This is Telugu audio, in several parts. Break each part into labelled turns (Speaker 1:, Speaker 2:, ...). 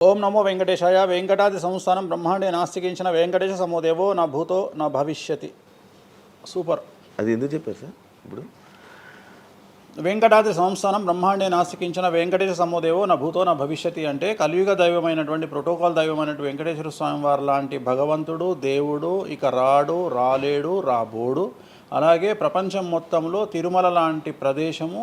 Speaker 1: ఓం నమో వెంకటేశాయ. వెంకటాది సంస్థానం బ్రహ్మాండే నాస్తికించిన వెంకటేశ సమోదేవో నా భూతో నా భవిష్యతి. సూపర్.
Speaker 2: అది ఎందుకు చెప్పారు సార్ ఇప్పుడు?
Speaker 1: వెంకటాది సంస్థానం బ్రహ్మాండే నాస్తికించిన వెంకటేశ సమోదేవో నా భూతో నా భవిష్యతి అంటే కలియుగ దైవమైనటువంటి ప్రోటోకాల్ దైవమైనటువంటి వెంకటేశ్వర స్వామి వారు లాంటి భగవంతుడు, దేవుడు ఇక రాడు, రాలేడు, రాబోడు. అలాగే ప్రపంచం మొత్తంలో తిరుమల లాంటి ప్రదేశము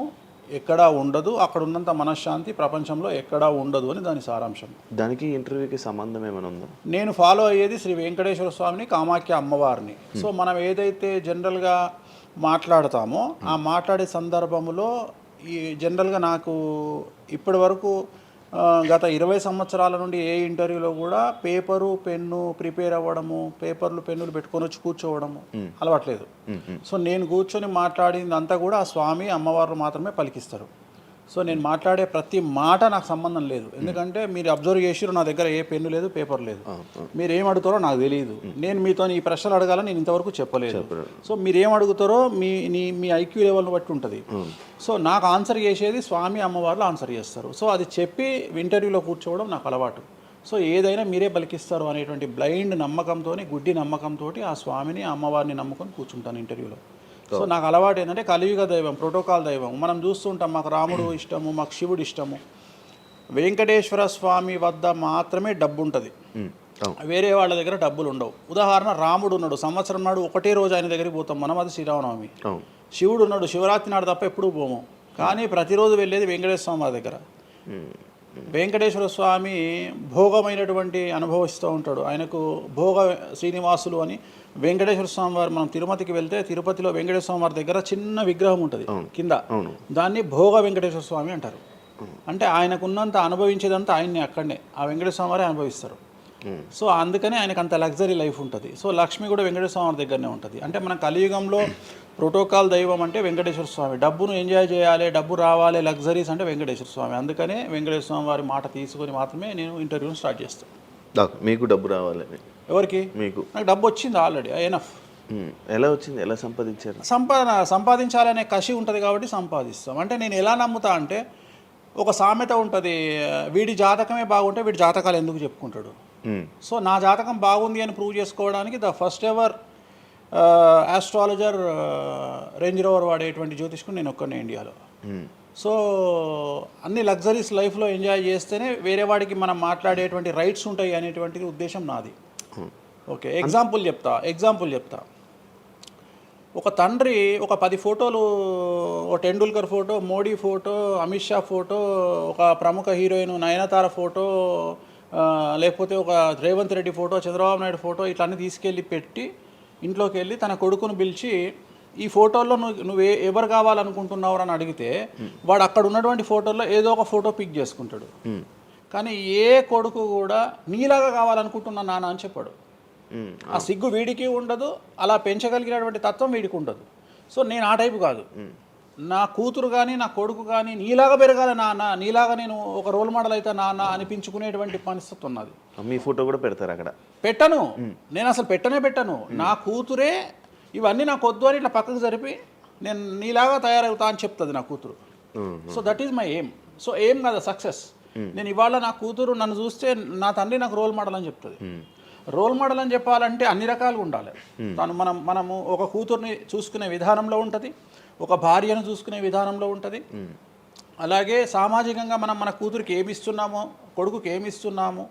Speaker 1: ఎక్కడా ఉండదు, అక్కడ ఉన్నంత మనశ్శాంతి ప్రపంచంలో ఎక్కడా ఉండదు అని దాని సారాంశం.
Speaker 2: దానికి ఇంటర్వ్యూకి సంబంధం ఏమైనా ఉందా?
Speaker 1: నేను ఫాలో అయ్యేది శ్రీ వెంకటేశ్వర స్వామిని, కామాఖ్య అమ్మవారిని. సో మనం ఏదైతే జనరల్గా మాట్లాడతామో ఆ మాట్లాడే సందర్భంలో ఈ జనరల్గా నాకు ఇప్పటి వరకు గత 20 సంవత్సరాల నుండి ఏ ఇంటర్వ్యూలో కూడా పేపరు పెన్ను ప్రిపేర్ అవ్వడము, పేపర్లు పెన్నులు పెట్టుకొని వచ్చి కూర్చోవడము అలవాట్లేదు. సో నేను కూర్చొని మాట్లాడింది అంతా కూడా ఆ స్వామి అమ్మవారు మాత్రమే పలికిస్తారు. సో నేను మాట్లాడే ప్రతి మాట నాకు సంబంధం లేదు. ఎందుకంటే మీరు అబ్జర్వ్ చేసిరు, నా దగ్గర ఏ పెన్ను లేదు, పేపర్ లేదు. మీరు ఏం అడుగుతారో నాకు తెలియదు. నేను మీతో ఈ ప్రశ్నలు అడగాలని నేను ఇంతవరకు చెప్పలేదు. సో మీరు ఏం అడుగుతారో మీ ఐక్యూ లెవెల్ని బట్టి ఉంటుంది. సో నాకు ఆన్సర్ చేసేది స్వామి అమ్మవార్లు ఆన్సర్ చేస్తారు. సో అది చెప్పి ఇంటర్వ్యూలో కూర్చోవడం నాకు అలవాటు. సో ఏదైనా మీరే పలికిస్తారు అనేటువంటి బ్లైండ్ నమ్మకంతో, గుడ్డి నమ్మకంతో ఆ స్వామిని అమ్మవారిని నమ్ముకొని కూర్చుంటాను ఇంటర్వ్యూలో. సో నాకు అలవాటు ఏంటంటే కలియుగ దైవం, ప్రోటోకాల్ దైవం మనం చూస్తుంటాం. మాకు రాముడు ఇష్టము, మాకు శివుడు ఇష్టము. వెంకటేశ్వర స్వామి వద్ద మాత్రమే డబ్బు ఉంటుంది, వేరే వాళ్ళ దగ్గర డబ్బులు ఉండవు. ఉదాహరణ, రాముడు ఉన్నాడు, సంవత్సరం నాడు ఒకటే రోజు ఆయన దగ్గరికి పోతాం మనం, అది శ్రీరామనవమి. శివుడు ఉన్నాడు, శివరాత్రి నాడు తప్ప ఎప్పుడూ పోము, కానీ ప్రతిరోజు వెళ్ళేది వెంకటేశ్వర స్వామి వారి దగ్గర. వెంకటేశ్వర స్వామి భోగమైనటువంటి అనుభవిస్తూ ఉంటాడు. ఆయనకు భోగ శ్రీనివాసులు అని వెంకటేశ్వర స్వామి వారు, మనం తిరుపతికి వెళ్తే తిరుపతిలో వెంకటేశ్వర స్వామి వారి దగ్గర చిన్న విగ్రహం ఉంటుంది కింద, దాన్ని భోగ వెంకటేశ్వర స్వామి అంటారు. అంటే ఆయనకున్నంత అనుభవించేదంతా ఆయన్ని అక్కడనే ఆ వెంకటేశ్వర స్వామి వారే అనుభవిస్తారు. సో అందుకని ఆయనకు అంత లగ్జరీ లైఫ్ ఉంటుంది. సో లక్ష్మి కూడా వెంకటేశ్వర స్వామి వారి దగ్గరనే ఉంటుంది. అంటే మన కలియుగంలో ప్రోటోకాల్ దైవం అంటే వెంకటేశ్వర స్వామి. డబ్బును ఎంజాయ్ చేయాలి, డబ్బు రావాలి, లగ్జరీస్ అంటే వెంకటేశ్వర స్వామి. అందుకనే వెంకటేశ్వర స్వామి వారి మాట తీసుకొని మాత్రమే నేను ఇంటర్వ్యూని స్టార్ట్ చేస్తాను.
Speaker 2: మీకు డబ్బు రావాలి? ఎవరికి? మీకు.
Speaker 1: నాకు డబ్బు వచ్చింది ఆల్రెడీ, ఎనఫ్.
Speaker 2: ఎలా వచ్చింది? ఎలా సంపాదించారు?
Speaker 1: సంపాదించాలనే కసి ఉంటుంది కాబట్టి సంపాదిస్తాం. అంటే నేను ఎలా నమ్ముతా అంటే, ఒక సామెత ఉంటుంది, వీడి జాతకమే బాగుంటే వీడి జాతకాలు ఎందుకు చెప్పుకుంటాడు. సో నా జాతకం బాగుంది అని ప్రూవ్ చేసుకోవడానికి the first ever astrologer, range rover వాడేటువంటి జ్యోతిష్కుడు నేను ఒక్కనే ఇండియాలో. సో అన్ని లగ్జరీస్ లైఫ్లో ఎంజాయ్ చేస్తేనే వేరే వాడికి మనం మాట్లాడేటువంటి రైట్స్ ఉంటాయి అనేటువంటిది ఉద్దేశం నాది. ఓకే, ఎగ్జాంపుల్ చెప్తా. ఒక తండ్రి ఒక 10 ఫోటోలు, ఒక Tendulkar photo, Modi photo, Amit Shah photo, ఒక ప్రముఖ హీరోయిన్ నయనతార ఫోటో, లేకపోతే ఒక రేవంత్ రెడ్డి ఫోటో, చంద్రబాబు నాయుడు ఫోటో, ఇట్లన్నీ తీసుకెళ్ళి పెట్టి ఇంట్లోకి వెళ్ళి తన కొడుకును పిలిచి, ఈ ఫోటోల్లో నువ్వు ఎవరు కావాలనుకుంటున్నావు అని అడిగితే వాడు అక్కడ ఉన్నటువంటి ఫోటోల్లో ఏదో ఒక ఫోటో పిక్ చేసుకుంటాడు. కానీ ఏ కొడుకు కూడా నీలాగా కావాలనుకుంటున్నా నాన్న అని చెప్పాడు. ఆ సిగ్గు వీడికి ఉండదు, అలా పెంచగలిగినటువంటి తత్వం వీడికి ఉండదు. సో నేను ఆ టైపు కాదు. నా కూతురు కానీ నా కొడుకు కానీ నీలాగా పెరగాలి నాన్న, నీలాగా నేను ఒక రోల్ మోడల్ అయితే నాన్న అనిపించుకునేటువంటి పరిస్థితి ఉన్నది.
Speaker 2: మీ ఫోటో కూడా పెడతారు అక్కడ?
Speaker 1: పెట్టను, నేను అసలు పెట్టను. నా కూతురే ఇవన్నీ నాకు వద్దు అని ఇట్లా పక్కకు జరిపి నేను నీలాగా తయారవుతా అని చెప్తుంది నా కూతురు. So that is my aim. So aim కదా సక్సెస్. నేను ఇవాళ నా కూతురు నన్ను చూస్తే నా తండ్రి నాకు రోల్ మోడల్ అని చెప్తుంది. రోల్ మోడల్ అని చెప్పాలంటే అన్ని రకాలుగా ఉండాలి. మనము ఒక కూతుర్ని చూసుకునే విధానంలో ఉంటుంది, ఒక భార్యను చూసుకునే విధానంలో ఉంటుంది. అలాగే సామాజికంగా మనం మన కూతురికి ఏమి ఇస్తున్నామో, కొడుకుకి ఏమి ఇస్తున్నామో,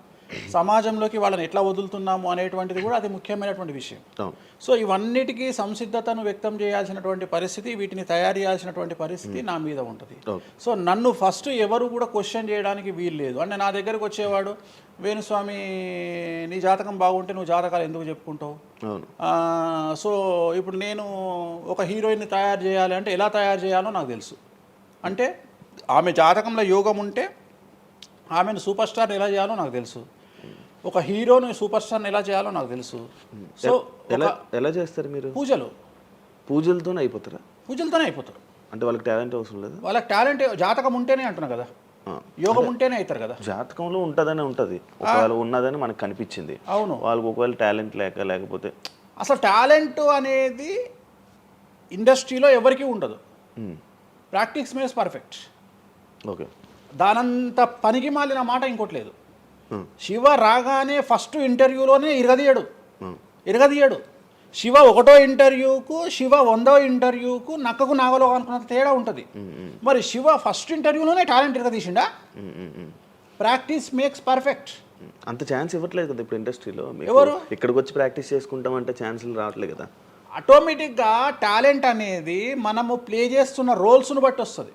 Speaker 1: సమాజంలోకి వాళ్ళని ఎట్లా వదులుతున్నాము అనేటువంటిది కూడా అది ముఖ్యమైనటువంటి విషయం. సో ఇవన్నిటికీ సంసిద్ధతను వ్యక్తం చేయాల్సినటువంటి పరిస్థితి, వీటిని తయారు చేయాల్సినటువంటి పరిస్థితి నా మీద ఉంటుంది. సో నన్ను ఫస్ట్ ఎవరు కూడా క్వశ్చన్ చేయడానికి వీలు లేదు. అంటే నా దగ్గరకు వచ్చేవాడు, వేణుస్వామి నీ జాతకం బాగుంటే నువ్వు జాతకాలు ఎందుకు చెప్పుకుంటావు. సో ఇప్పుడు నేను ఒక హీరోయిన్ని తయారు చేయాలి అంటే ఎలా తయారు చేయాలో నాకు తెలుసు. అంటే ఆమె జాతకంలో యోగం ఉంటే ఆమెను సూపర్ స్టార్ని ఎలా చేయాలో నాకు తెలుసు, ఒక హీరోని సూపర్ స్టార్ని ఎలా చేయాలో నాకు తెలుసు. సో
Speaker 2: ఎలా చేస్తారు మీరు? పూజలతోనే అయిపోతారా? పూజలతోనే అయిపోతారు. అంటే వాళ్ళకి టాలెంట్ అవసరం లేదు? వాళ్ళకి టాలెంట్ జాతకం ఉంటేనే అంటున్నా కదా, యోగం ఉంటేనే అవుతారు కదా. జాతకంలో ఉంటుందని ఉంటుంది, ఒకవేళ ఉన్నదని మనకు కనిపించింది. అవును, వాళ్ళకి ఒకవేళ టాలెంట్ లేకపోతే అసలు టాలెంట్ అనేది ఇండస్ట్రీలో ఎవరికీ ఉండదు. Practice makes perfect. ఓకే, దానంత పనికి మాలిన మాట ఇంకోటి లేదు.
Speaker 1: శివ రాగానే ఫస్ట్ ఇంటర్వ్యూలోనే ఇరగదీయడు. శివ 1వ ఇంటర్వ్యూకు, శివ 100వ ఇంటర్వ్యూకు నక్కకు నాగలో అనుకున్నంత తేడా ఉంటుంది. మరి శివ ఫస్ట్ ఇంటర్వ్యూలోనే టాలెంట్ ఇరగదీసిండా? Practice makes perfect.
Speaker 2: అంత ఛాన్స్ ఇవ్వట్లేదు కదా ఇప్పుడు ఇండస్ట్రీలో. ఎవరు ఇక్కడికి వచ్చి ప్రాక్టీస్ చేసుకుంటామంటే ఛాన్సులు రావట్లేదు కదా.
Speaker 1: ఆటోమేటిక్గా టాలెంట్ అనేది మనము ప్లే చేస్తున్న రోల్స్ను బట్టి వస్తుంది.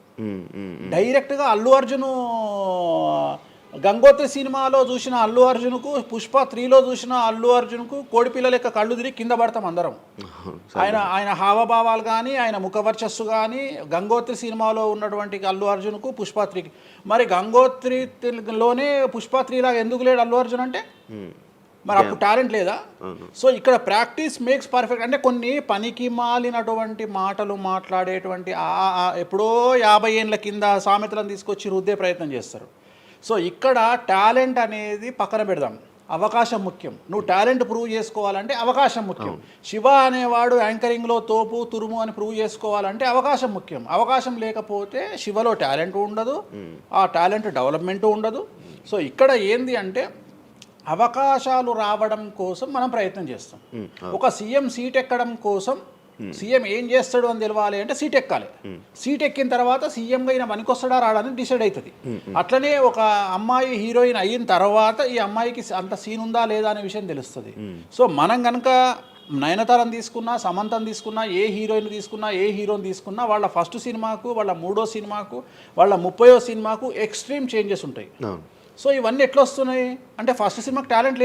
Speaker 1: డైరెక్ట్గా అల్లు అర్జున్ గంగోత్రి సినిమాలో చూసిన అల్లు అర్జున్కు, పుష్ప 3లో చూసిన అల్లు అర్జున్కు కోడిపిల్ల లెక్క కళ్ళు తిరిగి కింద పడతాం అందరం. ఆయన హావభావాలు కానీ, ఆయన ముఖవర్చస్సు కానీ, గంగోత్రి సినిమాలో ఉన్నటువంటి అల్లు అర్జున్కు, పుష్ప 3కి. మరి గంగోత్రిలోనే పుష్ప 3 లాగా ఎందుకు లేడు అల్లు అర్జున్ అంటే? మరి అప్పుడు టాలెంట్ లేదా? సో ఇక్కడ ప్రాక్టీస్ మేక్స్ పర్ఫెక్ట్. అంటే కొన్ని పనికి మాలినటువంటి మాటలు మాట్లాడేటువంటి ఎప్పుడో 50 ఏళ్ళ కింద సామెతలను తీసుకొచ్చి రుద్దే ప్రయత్నం చేస్తారు. సో ఇక్కడ టాలెంట్ అనేది పక్కన పెడదాం, అవకాశం ముఖ్యం. నువ్వు టాలెంట్ ప్రూవ్ చేసుకోవాలంటే అవకాశం ముఖ్యం. శివ అనేవాడు యాంకరింగ్లో తోపు తురుము అని ప్రూవ్ చేసుకోవాలంటే అవకాశం ముఖ్యం. అవకాశం లేకపోతే శివలో టాలెంట్ ఉండదు, ఆ టాలెంట్ డెవలప్మెంట్ ఉండదు. సో ఇక్కడ ఏంది అంటే అవకాశాలు రావడం కోసం మనం ప్రయత్నం చేస్తాం. ఒక సీఎం సీట్ ఎక్కడం కోసం సీఎం ఏం చేస్తాడు అని తెలవాలి అంటే సీట్ ఎక్కాలి. సీట్ ఎక్కిన తర్వాత సీఎంగా ఈయన పనికొస్తాడా రాడని డిసైడ్ అవుతుంది. అట్లనే ఒక అమ్మాయి హీరోయిన్ అయిన తర్వాత ఈ అమ్మాయికి అంత సీన్ ఉందా లేదా అనే విషయం తెలుస్తుంది. సో మనం కనుక నయనతారని తీసుకున్నా, సమంతని తీసుకున్నా, ఏ హీరోయిన్ తీసుకున్నా, ఏ హీరోని తీసుకున్నా, వాళ్ళ ఫస్ట్ సినిమాకు, వాళ్ళ 3వ సినిమాకు, వాళ్ళ 30వ సినిమాకు ఎక్స్ట్రీమ్ చేంజెస్ ఉంటాయి. సో ఇవన్నీ ఎట్లా వస్తున్నాయి అంటే ఫస్ట్ సినిమాకి టాలెంట్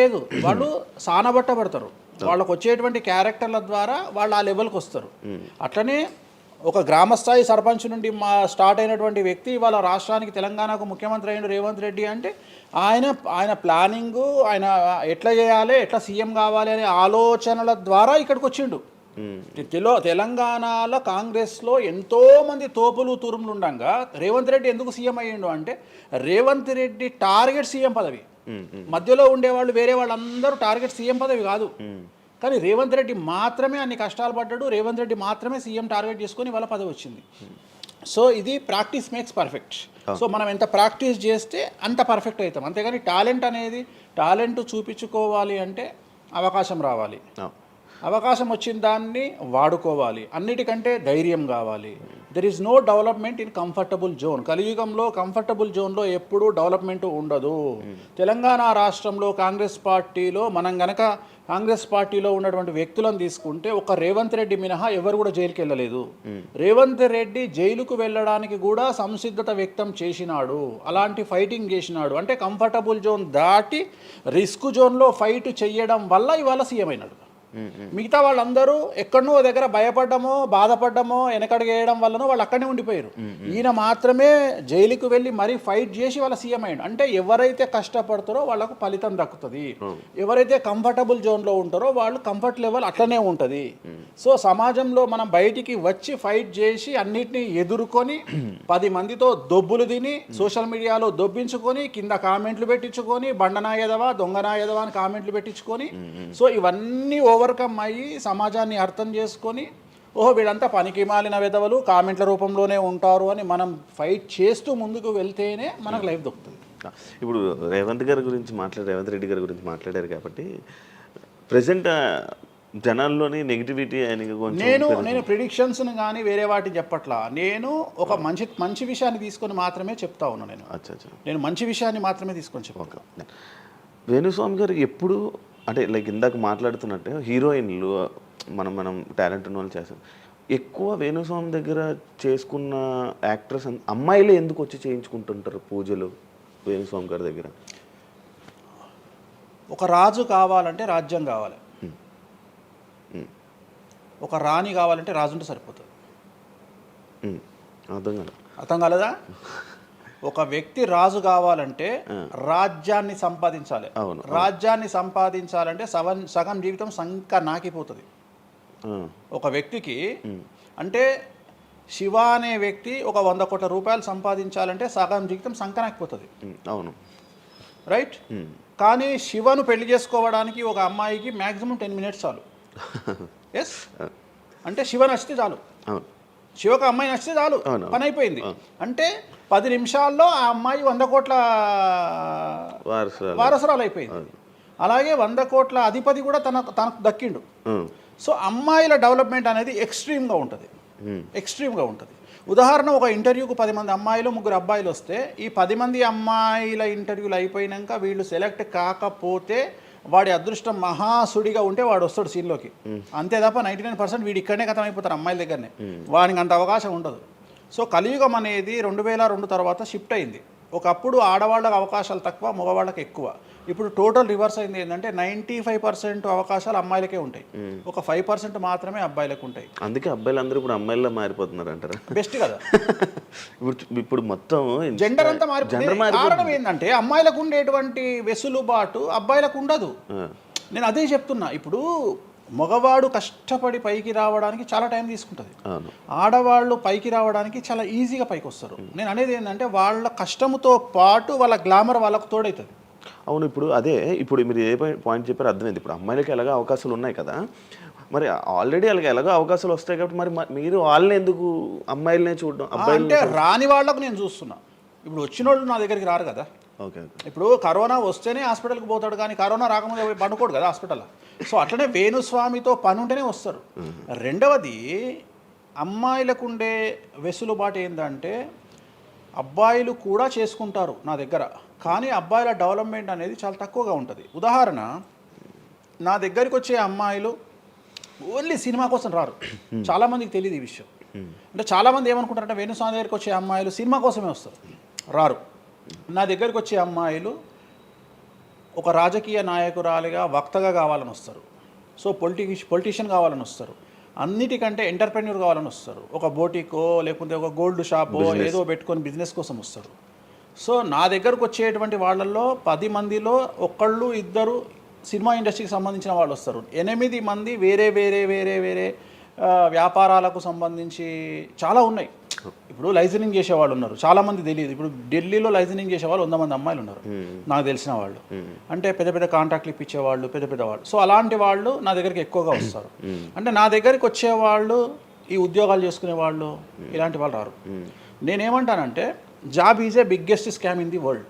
Speaker 1: లేదు, వాళ్ళు సానబట్టబడతారు. వాళ్ళకు వచ్చేటువంటి క్యారెక్టర్ల ద్వారా వాళ్ళు ఆ లెవెల్కి వస్తారు. అట్లనే ఒక గ్రామస్థాయి సర్పంచ్ నుండి స్టార్ట్ అయినటువంటి వ్యక్తి వాళ్ళ రాష్ట్రానికి, తెలంగాణకు ముఖ్యమంత్రి అయిన రేవంత్ రెడ్డి అంటే ఆయన ప్లానింగు, ఆయన ఎట్లా చేయాలి, ఎట్లా సీఎం కావాలి అనే ఆలోచనల ద్వారా ఇక్కడికి వచ్చిండు. తెలంగాణలో కాంగ్రెస్లో ఎంతోమంది తోపులు తురుములు ఉండగా రేవంత్ రెడ్డి ఎందుకు సీఎం అయ్యిండు అంటే రేవంత్ రెడ్డి టార్గెట్ సీఎం పదవి. మధ్యలో ఉండేవాళ్ళు వేరే వాళ్ళందరూ టార్గెట్ సీఎం పదవి కాదు. కానీ రేవంత్ రెడ్డి మాత్రమే అన్ని కష్టాలు పడ్డాడు, రేవంత్ రెడ్డి మాత్రమే సీఎం టార్గెట్ చేసుకొని వాళ్ళ పదవి వచ్చింది. సో ఇది ప్రాక్టీస్ మేక్స్ పర్ఫెక్ట్. సో మనం ఎంత ప్రాక్టీస్ చేస్తే అంత పర్ఫెక్ట్ అవుతాం. అంతేగాని టాలెంట్ చూపించుకోవాలి అంటే అవకాశం రావాలి, అవకాశం వచ్చిన దాన్ని వాడుకోవాలి. అన్నిటికంటే ధైర్యం కావాలి. There is no development in comfortable zone. కలియుగంలో కంఫర్టబుల్ జోన్లో ఎప్పుడూ డెవలప్మెంట్ ఉండదు. తెలంగాణ రాష్ట్రంలో కాంగ్రెస్ పార్టీలో మనం గనక కాంగ్రెస్ పార్టీలో ఉన్నటువంటి వ్యక్తులను తీసుకుంటే ఒక రేవంత్ రెడ్డి మినహా ఎవరు కూడా జైలుకి వెళ్ళలేదు. రేవంత్ రెడ్డి జైలుకు వెళ్ళడానికి కూడా సంసిద్ధత వ్యక్తం చేసినాడు, అలాంటి ఫైటింగ్ చేసినాడు. అంటే కంఫర్టబుల్ జోన్ దాటి రిస్క్ జోన్లో ఫైట్ చేయడం వల్ల ఇవాళ సీఎం అయినాడు. మిగతా వాళ్ళందరూ ఎక్కడనో దగ్గర భయపడ్డమో, బాధపడ్డమో, వెనకడుగేయడం వల్లనో వాళ్ళు అక్కడనే ఉండిపోయారు. ఈయన మాత్రమే జైలుకు వెళ్ళి మరీ ఫైట్ చేసి వాళ్ళ సీఎం అయ్యాడు. అంటే ఎవరైతే కష్టపడతారో వాళ్ళకు ఫలితం దక్కుతుంది, ఎవరైతే కంఫర్టబుల్ జోన్లో ఉంటారో వాళ్ళు కంఫర్ట్ లెవెల్ అట్లనే ఉంటుంది. సో సమాజంలో మనం బయటికి వచ్చి ఫైట్ చేసి అన్నిటినీ ఎదుర్కొని 10 మందితో దొబ్బులు తిని సోషల్ మీడియాలో దొబ్బించుకొని కింద కామెంట్లు పెట్టించుకొని బండనాయదవా దొంగనాయదవా అని కామెంట్లు పెట్టించుకొని సో ఇవన్నీ ఓవర్కమ్ అయ్యి సమాజాన్ని అర్థం చేసుకొని వీళ్ళంతా పనికి మాలిన విధవలు కామెంట్ల రూపంలోనే ఉంటారు అని మనం ఫైట్ చేస్తూ ముందుకు వెళ్తేనే మనకు లైఫ్ దొరుకుతుంది.
Speaker 2: ఇప్పుడు రేవంత్ రెడ్డి గారి గురించి మాట్లాడారు కాబట్టి ప్రజెంట్ జనాల్లోని నెగిటివిటీ
Speaker 1: నేను ప్రిడిక్షన్స్ని కానీ వేరే వాటిని చెప్పట్లా. నేను ఒక మంచి విషయాన్ని తీసుకొని మాత్రమే చెప్తా ఉన్నాను. నేను మంచి విషయాన్ని మాత్రమే తీసుకొని చెప్పాను.
Speaker 2: వేణుస్వామి గారు ఎప్పుడు అంటే లైక్ ఇందాక మాట్లాడుతున్నట్టే హీరోయిన్లు మనం టాలెంట్ ఉన్న వాళ్ళు చేస్తాం. ఎక్కువ వేణుస్వామి దగ్గర చేసుకున్న యాక్ట్రెస్ అమ్మాయిలే ఎందుకు వచ్చి చేయించుకుంటుంటారు పూజలు వేణుస్వామి గారి దగ్గర?
Speaker 1: ఒక రాజు కావాలంటే రాజ్యం కావాలి, ఒక రాణి కావాలంటే రాజుంటే సరిపోతుంది. అర్థం కాలేదా? ఒక వ్యక్తి రాజు కావాలంటే రాజ్యాన్ని సంపాదించాలి. రాజ్యాన్ని సంపాదించాలంటే సగం జీవితం సంక నాకిపోతుంది ఒక వ్యక్తికి. అంటే శివ అనే వ్యక్తి ఒక 100 కోట్ల రూపాయలు సంపాదించాలంటే సగం జీవితం సంక నాకిపోతుంది.
Speaker 2: అవును,
Speaker 1: రైట్. కానీ శివను పెళ్లి చేసుకోవడానికి ఒక అమ్మాయికి మ్యాక్సిమం 10 minutes చాలు. ఎస్, అంటే శివ నచ్చితే చాలు. శివకు అమ్మాయి నచ్చితే చాలు, పని అయిపోయింది. అంటే 10 నిమిషాల్లో ఆ అమ్మాయి 100 కోట్ల వారసురాలు అయిపోయింది. అలాగే 100 కోట్ల అధిపతి కూడా తనకు దక్కిండు. సో అమ్మాయిల డెవలప్మెంట్ అనేది ఎక్స్ట్రీమ్గా ఉంటుంది. ఉదాహరణ, ఒక ఇంటర్వ్యూకు 10 మంది అమ్మాయిలు 3 అబ్బాయిలు వస్తే ఈ 10 మంది అమ్మాయిల ఇంటర్వ్యూలు అయిపోయినాక వీళ్ళు సెలెక్ట్ కాకపోతే వాడి అదృష్టం మహాసుడిగా ఉంటే వాడు వస్తాడు సీన్లోకి. అంతే తప్ప 99% వీడు ఇక్కడనే కథం అయిపోతారు అమ్మాయిల దగ్గరనే. వాడికి అంత అవకాశం ఉండదు. సో కలియుగం అనేది 2002 తర్వాత షిఫ్ట్ అయింది. ఒకప్పుడు ఆడవాళ్ళకి అవకాశాలు తక్కువ, మగవాళ్ళకి ఎక్కువ. ఇప్పుడు టోటల్ రివర్స్ అయింది. ఏంటంటే 95% అవకాశాలు అమ్మాయిలకే ఉంటాయి, ఒక 5% మాత్రమే అబ్బాయిలకు ఉంటాయి.
Speaker 2: అందుకే అబ్బాయిలు అందరూ ఇప్పుడు అమ్మాయిలా మారిపోతున్నారు అంటారా?
Speaker 1: బెస్ట్ కదా.
Speaker 2: ఇప్పుడు మొత్తం
Speaker 1: జెండర్ అంతా మారిపోయింది. కారణం ఏంటంటే అమ్మాయిలకు ఉండేటువంటి వెసులుబాటు అబ్బాయిలకు ఉండదు. నేను అదే చెప్తున్నా. ఇప్పుడు మగవాడు కష్టపడి పైకి రావడానికి చాలా టైం తీసుకుంటుంది, ఆడవాళ్ళు పైకి రావడానికి చాలా ఈజీగా పైకి వస్తారు. నేను అనేది ఏంటంటే వాళ్ళ కష్టంతో పాటు వాళ్ళ గ్లామర్ వాళ్ళకు తోడవుతుంది.
Speaker 2: అవును. ఇప్పుడు మీరు ఏ పాయింట్ చెప్పారో అర్థమైంది. ఇప్పుడు అమ్మాయిలకి ఎలాగో అవకాశాలు ఉన్నాయి కదా, మరి ఆల్రెడీ వాళ్ళకి ఎలాగో అవకాశాలు వస్తాయి కాబట్టి మరి మీరు వాళ్ళని ఎందుకు అమ్మాయిలనే చూడడం?
Speaker 1: అంటే రాని వాళ్ళకు నేను చూస్తున్నా. ఇప్పుడు వచ్చిన వాళ్ళు నా దగ్గరికి రారు కదా.
Speaker 2: ఓకే.
Speaker 1: ఇప్పుడు కరోనా వస్తేనే హాస్పిటల్కి పోతాడు, కానీ కరోనా రాకముందే పండుకోడు కదా హాస్పిటల్లో. సో అట్లనే వేణుస్వామితో పని ఉంటేనే వస్తారు. రెండవది, అమ్మాయిలకు ఉండే వెసులుబాటు ఏంటంటే అబ్బాయిలు కూడా చేసుకుంటారు నా దగ్గర, కానీ అబ్బాయిల డెవలప్మెంట్ అనేది చాలా తక్కువగా ఉంటుంది. ఉదాహరణ, నా దగ్గరికి వచ్చే అమ్మాయిలు ఓన్లీ సినిమా కోసం రారు. చాలామందికి తెలియదు ఈ విషయం. అంటే చాలామంది ఏమనుకుంటారంటే వేణుస్వామి దగ్గరికి వచ్చే అమ్మాయిలు సినిమా కోసమే వస్తారు, రారు. నా దగ్గరికి వచ్చే అమ్మాయిలు ఒక రాజకీయ నాయకురాలిగా, వక్తగా కావాలని వస్తారు. సో పొలిటీషియన్ కావాలని వస్తారు. అన్నిటికంటే ఎంటర్ప్రెన్యూర్ కావాలని వస్తారు. ఒక బోటికో లేకపోతే ఒక గోల్డ్ షాపో ఏదో పెట్టుకొని బిజినెస్ కోసం వస్తారు. సో నా దగ్గరకు వచ్చేటువంటి వాళ్ళల్లో 10 మందిలో 1-2 సినిమా ఇండస్ట్రీకి సంబంధించిన వాళ్ళు వస్తారు. 8 మంది వేరే వేరే వేరే వేరే వ్యాపారాలకు సంబంధించి చాలా ఉన్నాయి. ఇప్పుడు లైసెన్సింగ్ చేసేవాళ్ళు ఉన్నారు, చాలామంది తెలియదు. ఇప్పుడు ఢిల్లీలో లైసెన్సింగ్ చేసేవాళ్ళు 100 మంది అమ్మాయిలు ఉన్నారు నాకు తెలిసిన వాళ్ళు. అంటే పెద్ద పెద్ద కాంట్రాక్ట్లు ఇప్పించేవాళ్ళు, పెద్ద వాళ్ళు. సో అలాంటి వాళ్ళు నా దగ్గరికి ఎక్కువగా వస్తారు. అంటే నా దగ్గరికి వచ్చేవాళ్ళు ఈ ఉద్యోగాలు చేసుకునే వాళ్ళు, ఇలాంటి వాళ్ళు రారు. నేనేమంటానంటే job is a biggest scam in the world.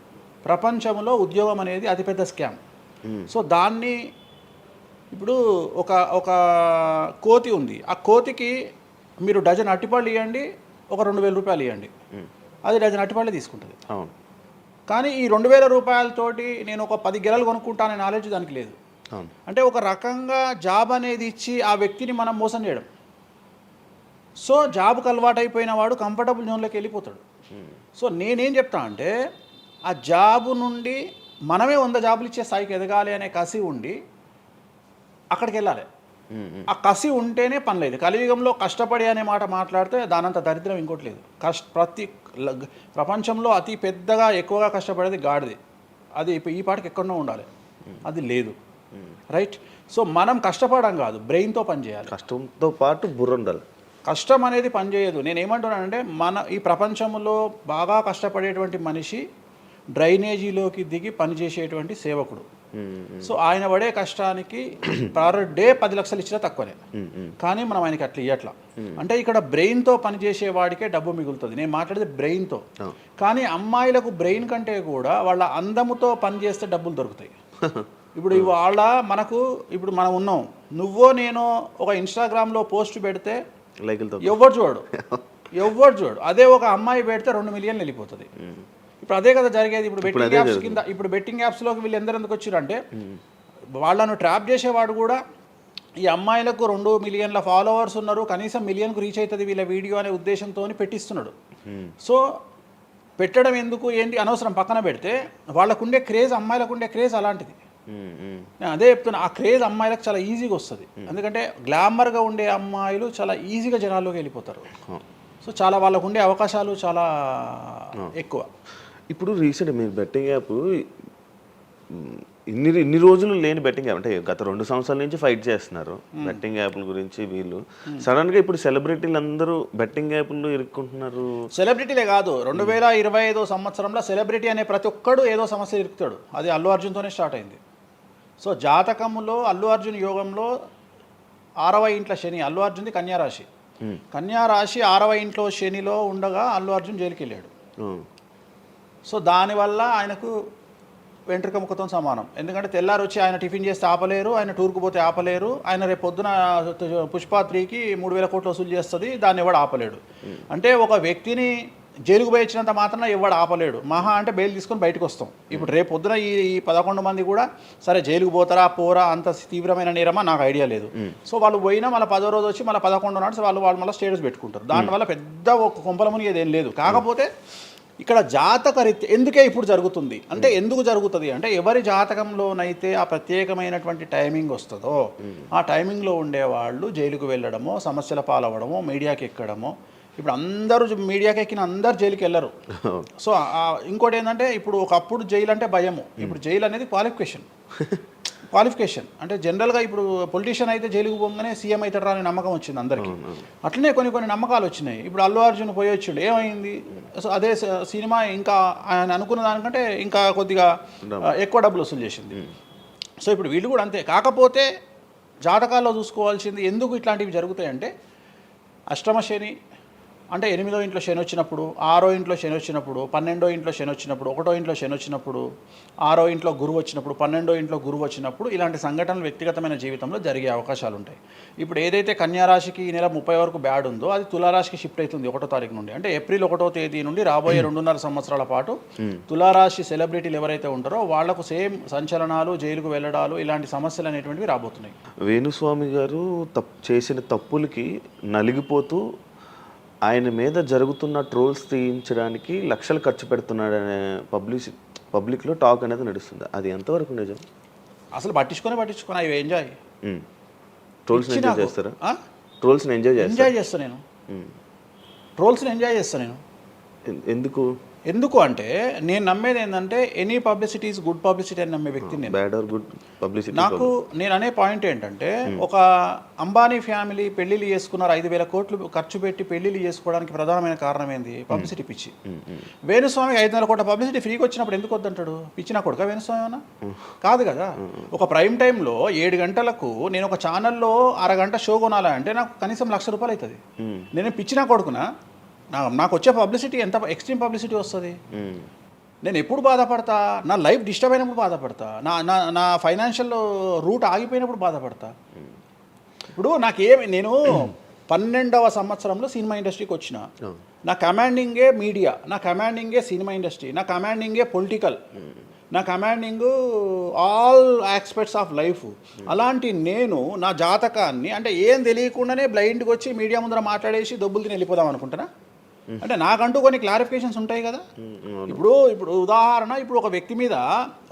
Speaker 1: ప్రపంచంలో ఉద్యోగం అనేది అతిపెద్ద స్కామ్. సో దాన్ని ఇప్పుడు ఒక కోతి ఉంది, ఆ కోతికి మీరు డజన్ అట్టిపళ్ళు ఇవ్వండి, ఒక 2000 రూపాయలు ఇవ్వండి, అది డజన్ అట్టిపళ్ళే తీసుకుంటుంది. కానీ ఈ 2000 రూపాయలతోటి నేను ఒక 10 గెలలు కొనుక్కుంటాననే నాలెడ్జ్ దానికి లేదు. అంటే ఒక రకంగా జాబ్ అనేది ఇచ్చి ఆ వ్యక్తిని మనం మోసం చేయడం. సో జాబ్కి అలవాటు అయిపోయిన వాడు కంఫర్టబుల్ జోన్లోకి వెళ్ళిపోతాడు. సో నేనేం చెప్తా అంటే ఆ జాబు నుండి మనమే 100 జాబులు ఇచ్చే స్థాయికి ఎదగాలి అనే కసి ఉండి అక్కడికి వెళ్ళాలి. ఆ కసి ఉంటేనే పని లేదు. కలియుగంలో కష్టపడి అనే మాట మాట్లాడితే దానంత దరిద్రం ఇంకోటి లేదు. ప్రపంచంలో అతి పెద్దగా ఎక్కువగా కష్టపడేది గాడిది. అది ఈ పాటికి ఎక్కడో ఉండాలి, అది లేదు. రైట్. సో మనం కష్టపడడం కాదు, బ్రెయిన్తో పని చేయాలి.
Speaker 2: కష్టంతో పాటు బుర్ర ఉండాలి.
Speaker 1: కష్టం అనేది పనిచేయదు. నేను ఏమంటున్నానంటే ఈ ప్రపంచంలో బాగా కష్టపడేటువంటి మనిషి డ్రైనేజీలోకి దిగి పనిచేసేటువంటి సేవకుడు. సో ఆయన పడే కష్టానికి పర్ డే 10 లక్షలు ఇచ్చినా తక్కువనే, కానీ మనం ఆయనకి అట్లా ఇవ్వట్లా. అంటే ఇక్కడ బ్రెయిన్తో పనిచేసే వాడికే డబ్బు మిగులుతుంది. నేను మాట్లాడేది బ్రెయిన్తో. కానీ అమ్మాయిలకు బ్రెయిన్ కంటే కూడా వాళ్ళ అందముతో పనిచేస్తే డబ్బులు దొరుకుతాయి. ఇప్పుడు ఇప్పుడు మనం ఉన్నాం, నువ్వో నేను ఒక ఇన్స్టాగ్రామ్లో పోస్ట్ పెడితే ఎవరు చూడు. అదే ఒక అమ్మాయి పెడితే 2 మిలియన్లు వెళ్ళిపోతుంది. ఇప్పుడు అదే కదా జరిగేది. ఇప్పుడు బెట్టింగ్ యాప్స్లోకి వీళ్ళు ఎందుకు వచ్చారు అంటే వాళ్ళను ట్రాప్ చేసేవాడు కూడా ఈ అమ్మాయిలకు 2 మిలియన్ల ఫాలోవర్స్ ఉన్నారు, కనీసం 1 మిలియన్కు రీచ్ అవుతుంది వీళ్ళ వీడియో అనే ఉద్దేశంతో పెట్టిస్తున్నాడు. సో పెట్టడం ఎందుకు ఏంటి అనవసరం పక్కన పెడితే, వాళ్ళకుండే క్రేజ్, అమ్మాయిలకు ఉండే క్రేజ్ అలాంటిది. నేను అదే చెప్తున్నా, ఆ క్రేజ్ అమ్మాయిలకు చాలా ఈజీగా వస్తుంది. ఎందుకంటే గ్లామర్గా ఉండే అమ్మాయిలు చాలా ఈజీగా జనాల్లోకి వెళ్ళిపోతారు. సో చాలా వాళ్ళకు ఉండే అవకాశాలు చాలా ఎక్కువ.
Speaker 2: ఇప్పుడు రీసెంట్ మీరు బెట్టింగ్ యాప్ ఇన్ని రోజులు లేని బెట్టింగ్ యాప్, అంటే గత 2 సంవత్సరాల నుంచి ఫైట్ చేస్తున్నారు బెట్టింగ్ యాప్ల గురించి. వీళ్ళు సడన్గా ఇప్పుడు సెలబ్రిటీలు అందరూ బెట్టింగ్ యాప్లు ఇరుక్కుంటున్నారు.
Speaker 1: సెలబ్రిటీలే కాదు, 2025 సంవత్సరంలో సెలబ్రిటీ అనే ప్రతి ఒక్కడు ఏదో సమస్య ఇరుకుతాడు. అది అల్లు అర్జున్తోనే స్టార్ట్ అయింది. సో జాతకంలో అల్లు అర్జున్ యోగంలో 6వ ఇంట్లో శని, అల్లు అర్జున్ది కన్యారాశి. కన్యా రాశి 6వ ఇంట్లో శనిలో ఉండగా అల్లు అర్జున్ జైలుకి వెళ్ళాడు. సో దానివల్ల ఆయనకు వెంట్రుక ముక్కతో సమానం. ఎందుకంటే తెల్లారు వచ్చి ఆయన టిఫిన్ చేస్తే ఆపలేరు, ఆయన టూర్కు పోతే ఆపలేరు, ఆయన రేపు పొద్దున పుష్ప 3కి 3,000 కోట్లు వసూలు చేస్తుంది, దాన్ని ఎవడు ఆపలేడు. అంటే ఒక వ్యక్తిని జైలుకు పోయి ఇచ్చినంత మాత్రం ఎవడు ఆపలేడు. మహా అంటే బెయిల్ తీసుకొని బయటకు వస్తాం. ఇప్పుడు రేపు పొద్దున ఈ 11 మంది కూడా సరే జైలుకు పోతారా పోరా అంత తీవ్రమైన నేరమా నాకు ఐడియా లేదు. సో వాళ్ళు పోయినా మళ్ళీ 10వ రోజు వచ్చి మళ్ళీ 11 నాడు వాళ్ళు మళ్ళీ స్టేటస్ పెట్టుకుంటారు. దానివల్ల పెద్ద ఒక కొంపల మునిగేది ఏం లేదు. కాకపోతే ఇక్కడ జాతక రీత్యా ఎందుకే ఇప్పుడు జరుగుతుంది అంటే ఎందుకు జరుగుతుంది అంటే ఎవరి జాతకంలోనైతే ఆ ప్రత్యేకమైనటువంటి టైమింగ్ వస్తుందో ఆ టైమింగ్లో ఉండేవాళ్ళు జైలుకు వెళ్ళడమో సమస్యల పాలవడమో మీడియాకి ఎక్కడమో. ఇప్పుడు అందరూ మీడియాకి ఎక్కిన అందరు జైలుకి వెళ్ళరు. సో ఇంకోటి ఏంటంటే ఇప్పుడు ఒకప్పుడు జైలు అంటే భయము, ఇప్పుడు జైలు అనేది క్వాలిఫికేషన్ అంటే జనరల్గా ఇప్పుడు పొలిటీషియన్ అయితే జైలుకు పోగానే సీఎం అవుతారా అనే నమ్మకం వచ్చింది అందరికీ. అట్లనే కొన్ని నమ్మకాలు వచ్చినాయి. ఇప్పుడు అల్లు అర్జున్ పోయి వచ్చిండు, ఏమైంది? సో అదే సినిమా ఇంకా ఆయన అనుకున్న దానికంటే ఇంకా కొద్దిగా ఎక్కువ డబ్బులు వసూలు చేసింది. సో ఇప్పుడు వీళ్ళు కూడా అంతే. కాకపోతే జాతకాల్లో చూసుకోవాల్సింది ఎందుకు ఇట్లాంటివి జరుగుతాయంటే అష్టమ శని అంటే 8వ ఇంట్లో శని వచ్చినప్పుడు, 6వ ఇంట్లో శని వచ్చినప్పుడు, 12వ ఇంట్లో శని వచ్చినప్పుడు, 1వ ఇంట్లో శని వచ్చినప్పుడు, 6వ ఇంట్లో గురువు వచ్చినప్పుడు, 12వ ఇంట్లో గురువు వచ్చినప్పుడు ఇలాంటి సంఘటనలు వ్యక్తిగతమైన జీవితంలో జరిగే అవకాశాలు ఉంటాయి. ఇప్పుడు ఏదైతే కన్యారాశికి ఈ నెల 30 వరకు బ్యాడ్ ఉందో అది తులారాశికి షిఫ్ట్ అవుతుంది 1వ తారీఖు నుండి. అంటే ఏప్రిల్ 1వ తేదీ నుండి రాబోయే 2.5 సంవత్సరాల పాటు తులారాశి సెలబ్రిటీలు ఎవరైతే ఉంటారో వాళ్లకు సేమ్ సంచలనాలు, జైలుకు వెళ్ళడాలు ఇలాంటి సమస్యలు అనేటువంటివి రాబోతున్నాయి.
Speaker 2: వేణుస్వామి గారు చేసిన తప్పులకి నలిగిపోతూ ఆయన మీద జరుగుతున్న ట్రోల్స్ తీయించడానికి లక్షలు ఖర్చు పెడుతున్నాడనే పబ్లిక్లో టాక్ అనేది నడుస్తుంది. అది ఎంతవరకు నిజం?
Speaker 1: అసలు పట్టించుకొని అవి ఎంజాయ్
Speaker 2: ట్రోల్స్ని ఎంజాయ్ చేస్తారా? ట్రోల్స్ని ఎంజాయ్
Speaker 1: చేస్తాను నేను. ట్రోల్స్ని ఎంజాయ్ చేస్తాను నేను. ఎందుకు అంటే నేను నమ్మేది ఏంటంటే any publicity is good publicity అని నమ్మే వ్యక్తి నేను.
Speaker 2: బ్యాడ్ ఆర్ గుడ్ పబ్లిసిటీ
Speaker 1: నేను అనే పాయింట్ ఏంటంటే ఒక అంబానీ ఫ్యామిలీ పెళ్లిళ్ళు చేసుకున్నారు, 5,000 కోట్లు ఖర్చు పెట్టి పెళ్లిళ్ళు చేసుకోవడానికి ప్రధానమైన కారణం ఏంది? పబ్లిసిటీ పిచ్చి. వేణుస్వామికి 500 కోట్ల పబ్లిసిటీ ఫ్రీకి వచ్చినప్పుడు ఎందుకు వద్దంటాడు? పిచ్చినా కొడుక వేణుస్వామి అన్నా? కాదు కదా. ఒక ప్రైమ్ టైంలో 7 గంటలకు నేను ఒక ఛానల్లో అరగంట షో కొనాలంటే నాకు కనీసం ₹1,00,000 అవుతుంది. నేను పిచ్చినా కొడుకునా? నాకు వచ్చే పబ్లిసిటీ ఎంత ఎక్స్ట్రీమ్ పబ్లిసిటీ వస్తుంది. నేను ఎప్పుడు బాధపడతా? నా లైఫ్ డిస్టర్బ్ అయినప్పుడు బాధపడతా, నా ఫైనాన్షియల్ రూట్ ఆగిపోయినప్పుడు బాధపడతా. ఇప్పుడు నేను 12వ సంవత్సరంలో సినిమా ఇండస్ట్రీకి వచ్చిన. నా కమాండింగే మీడియా, నా కమాండింగే సినిమా ఇండస్ట్రీ, నా కమాండింగే పొలిటికల్, నా commanding all aspects of life. అలాంటి నేను నా జాతకాన్ని అంటే ఏం తెలియకుండానే బ్లైండ్గా వచ్చి మీడియా ముందర మాట్లాడేసి దొబ్బులు తిని వెళ్ళిపోదాం అనుకుంటున్నా? అంటే నాకంటూ కొన్ని క్లారిఫికేషన్స్ ఉంటాయి కదా. ఇప్పుడు ఉదాహరణ, ఇప్పుడు ఒక వ్యక్తి మీద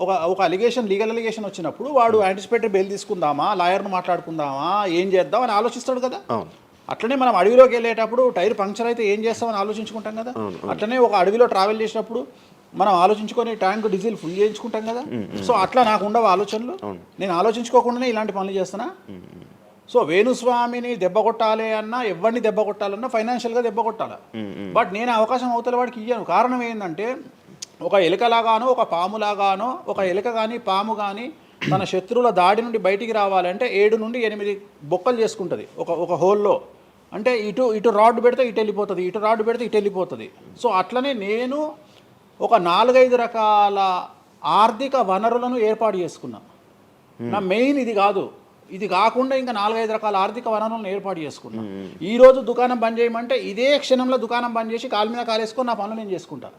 Speaker 1: ఒక లీగల్ అలిగేషన్ వచ్చినప్పుడు వాడు యాంటిసిపేటరీ బెయిల్ తీసుకుందామా, లాయర్ను మాట్లాడుకుందామా, ఏం చేద్దాం అని ఆలోచిస్తాడు కదా. అట్లనే మనం అడవిలోకి వెళ్ళేటప్పుడు టైర్ పంక్చర్ అయితే ఏం చేస్తామని ఆలోచించుకుంటాం కదా. అట్లనే ఒక అడవిలో ట్రావెల్ చేసినప్పుడు మనం ఆలోచించుకొని ట్యాంక్ డీజిల్ ఫుల్ చేయించుకుంటాం కదా. సో అట్లా నాకు ఉండవు ఆలోచనలు. నేను ఆలోచించుకోకుండానే ఇలాంటి పనులు చేస్తున్నా. సో వేణుస్వామిని దెబ్బ కొట్టాలి అన్నా, ఎవరిని దెబ్బ కొట్టాలన్నా ఫైనాన్షియల్గా దెబ్బ కొట్టాలి. బట్ నేను అవకాశం అవతల వాడికి ఇయ్యాను. కారణం ఏంటంటే ఒక ఎలుకలాగానో ఒక పాములాగానో, ఒక ఎలుక కానీ పాము కానీ తన శత్రువుల దాడి నుండి బయటికి రావాలంటే 7 నుండి 8 బొక్కలు చేసుకుంటుంది ఒక హోల్లో. అంటే ఇటు రాడ్ పెడితే ఇటు వెళ్ళిపోతుంది, ఇటు రాడ్ పెడితే ఇటు వెళ్ళిపోతుంది. సో అట్లనే నేను ఒక 4-5 రకాల ఆర్థిక వనరులను ఏర్పాటు చేసుకున్నా. నా మెయిన్ ఇది కాకుండా ఇంకా 4-5 రకాల ఆర్థిక వనరులను ఏర్పాటు చేసుకున్నా. ఈరోజు దుకాణం బంద్ చేయమంటే ఇదే క్షణంలో దుకాణం బంద్ చేసి కాలు మీద కాలేసుకొని నా పనులు నేను చేసుకుంటాను.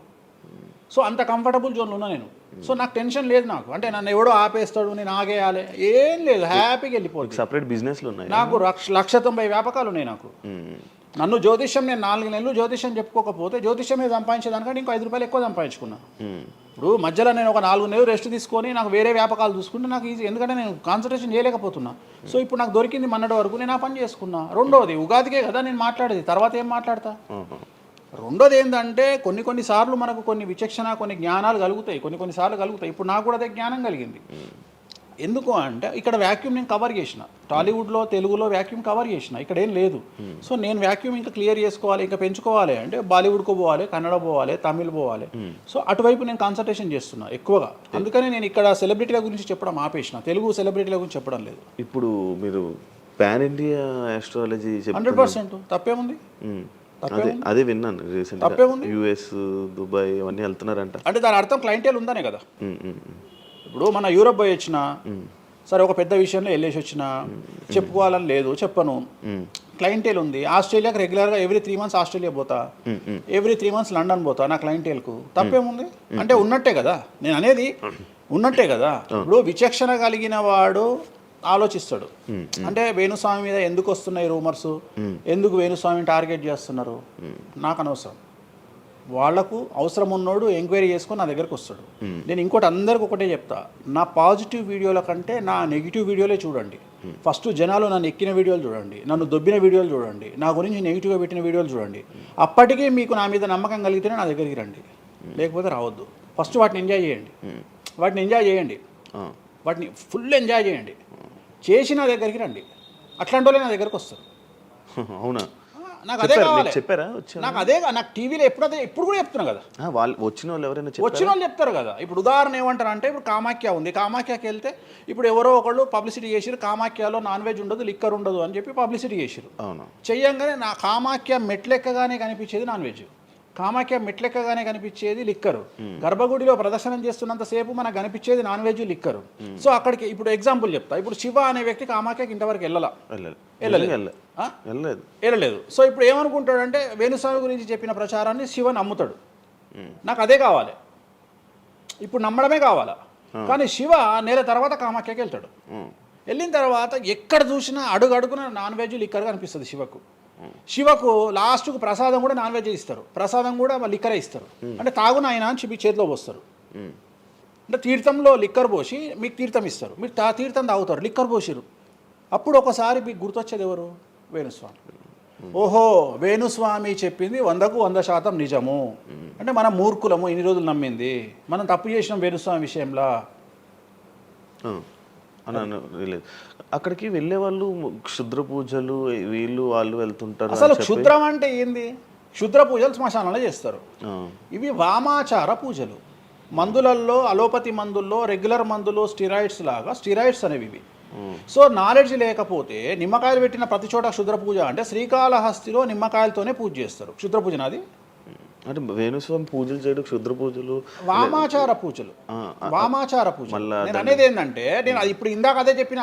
Speaker 1: సో అంత కంఫర్టబుల్ జోన్లో ఉన్నా నేను. సో నాకు టెన్షన్ లేదు. నాకు అంటే నన్ను ఎవడో ఆపేస్తాడు, నేను ఆగేయాలి ఏం లేదు, హ్యాపీగా వెళ్ళిపోతుంది.
Speaker 2: సపరేట్ బిజినెస్లు ఉన్నాయి నాకు.
Speaker 1: 190 వ్యాపకాలు ఉన్నాయి నాకు. నన్ను జ్యోతిష్యం నేను 4 నెలలు జ్యోతిష్యం చెప్పుకోకపోతే జ్యోతిష్యం మీద సంపాదించేదానికంటే ఇంకో ₹5 ఎక్కువ సంపాదించుకున్నా. ఇప్పుడు మధ్యలో నేను ఒక 4 నెలలు రెస్ట్ తీసుకొని నాకు వేరే వ్యాపకాలు చూసుకుంటే నాకు ఈజీ, ఎందుకంటే నేను కాన్సన్ట్రేషన్ చేయలేకపోతున్నా. సో ఇప్పుడు నాకు దొరికింది మొన్నటి వరకు, నేను ఆ పని చేసుకున్నా. రెండోది ఉగాదికే కదా నేను మాట్లాడేది, తర్వాత ఏం మాట్లాడతా. రెండోది ఏంటంటే కొన్నిసార్లు మనకు కొన్ని విచక్షణ, కొన్ని జ్ఞానాలు కలుగుతాయి, కొన్నిసార్లు కలుగుతాయి. ఇప్పుడు నాకు కూడా అదే జ్ఞానం కలిగింది. ఎందుకు అంటే ఇక్కడ వాక్యూమ్ నేను కవర్ చేసిన, టాలీవుడ్లో తెలుగులో వాక్యూమ్ కవర్ చేసిన, ఇక్కడ ఏం లేదు. సో నేను వాక్యూమ్ ఇంకా క్లియర్ చేసుకోవాలి, ఇంకా పెంచుకోవాలి అంటే బాలీవుడ్కు పోవాలి, కన్నడ పోవాలి, తమిళ్ పోవాలి. సో అటువైపు నేను కాన్సన్ట్రేషన్ చేస్తున్నా ఎక్కువగా. అందుకని నేను ఇక్కడ సెలబ్రిటీల గురించి చెప్పడం ఆపేసిన, తెలుగు సెలబ్రిటీల గురించి చెప్పడం లేదు.
Speaker 2: ఇప్పుడు మీరు పాన్ ఇండియా ఆస్ట్రాలజీ
Speaker 1: 100% తప్పేముంది?
Speaker 2: అదే విన్నాను రీసెంట్.
Speaker 1: తప్పేముంది?
Speaker 2: యుఎస్, దుబాయ్ అవన్నీ వెళ్తున్నారంట.
Speaker 1: అంటే దాని అర్థం క్లయింటేల్ ఉందనే కదా. ఇప్పుడు మన యూరప్ పోయి వచ్చిన సరే ఒక పెద్ద విషయంలో వెళ్ళేసి వచ్చిన చెప్పుకోవాలని లేదు, చెప్పను. క్లయింటేల్ ఉంది. ఆస్ట్రేలియాకి రెగ్యులర్గా ఎవ్రీ 3 months ఆస్ట్రేలియా పోతా, ఎవ్రీ 3 months లండన్ పోతా నా క్లయింటేల్కు. తప్పేముంది? అంటే ఉన్నట్టే కదా నేను అనేది, ఉన్నట్టే కదా. ఇప్పుడు విచక్షణ కలిగిన వాడు ఆలోచిస్తాడు. అంటే వేణుస్వామి మీద ఎందుకు వస్తున్నాయి రూమర్స్, ఎందుకు వేణుస్వామిని టార్గెట్ చేస్తున్నారు, నాకు అనవసరం. వాళ్లకు అవసరం ఉన్నోడు ఎంక్వైరీ చేసుకొని నా దగ్గరకు వస్తాడు. నేను ఇంకోటి అందరికి ఒకటే చెప్తా, నా పాజిటివ్ వీడియోల కంటే నా నెగిటివ్ వీడియోలే చూడండి. ఫస్ట్ జనాలు నన్ను ఎక్కిన వీడియోలు చూడండి, నన్ను దొబ్బిన వీడియోలు చూడండి, నా గురించి నెగిటివ్గా పెట్టిన వీడియోలు చూడండి. అప్పటికే మీకు నా మీద నమ్మకం కలిగితేనే నా దగ్గరికి రండి, లేకపోతే రావద్దు. ఫస్ట్ వాటిని ఎంజాయ్ చేయండి, వాటిని ఫుల్ ఎంజాయ్ చేయండి, చేసి నా దగ్గరికి రండి. అట్లాంటి వాళ్ళే నా దగ్గరకు వస్తారు.
Speaker 2: అవునా?
Speaker 1: నాకు అదే కావాలి.
Speaker 2: చెప్పారా?
Speaker 1: నాకు అదే, నాకు టీవీలో ఎప్పుడు కూడా చెప్తున్నా కదా,
Speaker 2: వాళ్ళు వచ్చిన వాళ్ళు ఎవరైనా
Speaker 1: వచ్చిన వాళ్ళు చెప్తారు కదా. ఇప్పుడు ఉదాహరణ ఏమంటారు అంటే, ఇప్పుడు కామాఖ్య ఉంది, కామాఖ్యకి వెళ్తే ఇప్పుడు ఎవరో ఒకళ్ళు పబ్లిసిటీ చేసిరు, కామాఖ్యలో నాన్ వెజ్ ఉండదు, లిక్కర్ ఉండదు అని చెప్పి పబ్లిసిటీ చేసిరు. చెయ్యంగానే నా కామాఖ్య మెట్లెక్కగానే కనిపించేది నాన్ వెజ్, కామాఖ్య మెట్లెక్కగానే కనిపించేది లిక్కరు, గర్భగుడిలో ప్రదర్శనం చేస్తున్నంతసేపు మనకు కనిపించేది నాన్ వెజ్, లిక్కరు. సో అక్కడికి ఇప్పుడు ఎగ్జాంపుల్ చెప్తా. ఇప్పుడు శివ అనే వ్యక్తి కామాఖ్యకి ఇంతవరకు వెళ్ళలేదు. సో ఇప్పుడు ఏమనుకుంటాడంటే వేణుస్వామి గురించి చెప్పిన ప్రచారాన్ని శివ నమ్ముతాడు. నాకు అదే కావాలి, ఇప్పుడు నమ్మడమే కావాలా. కానీ శివ నెల తర్వాత కామాఖ్యకి వెళ్తాడు. వెళ్ళిన తర్వాత ఎక్కడ చూసినా అడుగున నాన్ వెజ్, లిక్కర్ కనిపిస్తుంది శివకు. శివకు లాస్ట్కు ప్రసాదం కూడా నాన్ వెజ్ ఇస్తారు, ప్రసాదం కూడా లిక్కరే ఇస్తారు. అంటే తాగున ఆయన అని చెప్పి చేతిలో పోస్తారు. అంటే తీర్థంలో లిక్కర్ పోసి మీకు తీర్థం ఇస్తారు, మీరు తీర్థం తాగుతారు, లిక్కర్ పోసిరు. అప్పుడు ఒకసారి మీకు గుర్తొచ్చేది ఎవరు? వేణుస్వామి. ఓహో, వేణుస్వామి చెప్పింది 100% నిజము. అంటే మనం మూర్ఖులము, ఇన్ని రోజులు నమ్మింది, మనం తప్పు చేసినాం వేణుస్వామి విషయంలో.
Speaker 2: అక్కడికి వెళ్ళే వాళ్ళు క్షుద్ర పూజలు వాళ్ళు వెళ్తుంటారు.
Speaker 1: అసలు క్షుద్రం అంటే ఏంది? క్షుద్ర పూజలు శ్మశానంలో చేస్తారు. ఇవి వామాచార పూజలు. మందులలో, అలోపతి మందుల్లో రెగ్యులర్ మందులు స్టిరాయిడ్స్ లాగా స్టిరాయిడ్స్ అనేవి ఇవి. సో నాలెడ్జ్ లేకపోతే నిమ్మకాయలు పెట్టిన ప్రతి చోట క్షుద్ర పూజ అంటే శ్రీకాళహస్తిలో నిమ్మకాయలతోనే పూజ చేస్తారు. క్షుద్ర పూజ నాది
Speaker 2: అంటే వేణుస్వామి పూజలు చేయడం క్షుద్ర పూజలు,
Speaker 1: వామాచార పూజలు. నేను అనేది ఏంటంటే, నేను అది ఇప్పుడు ఇందాక అదే చెప్పిన,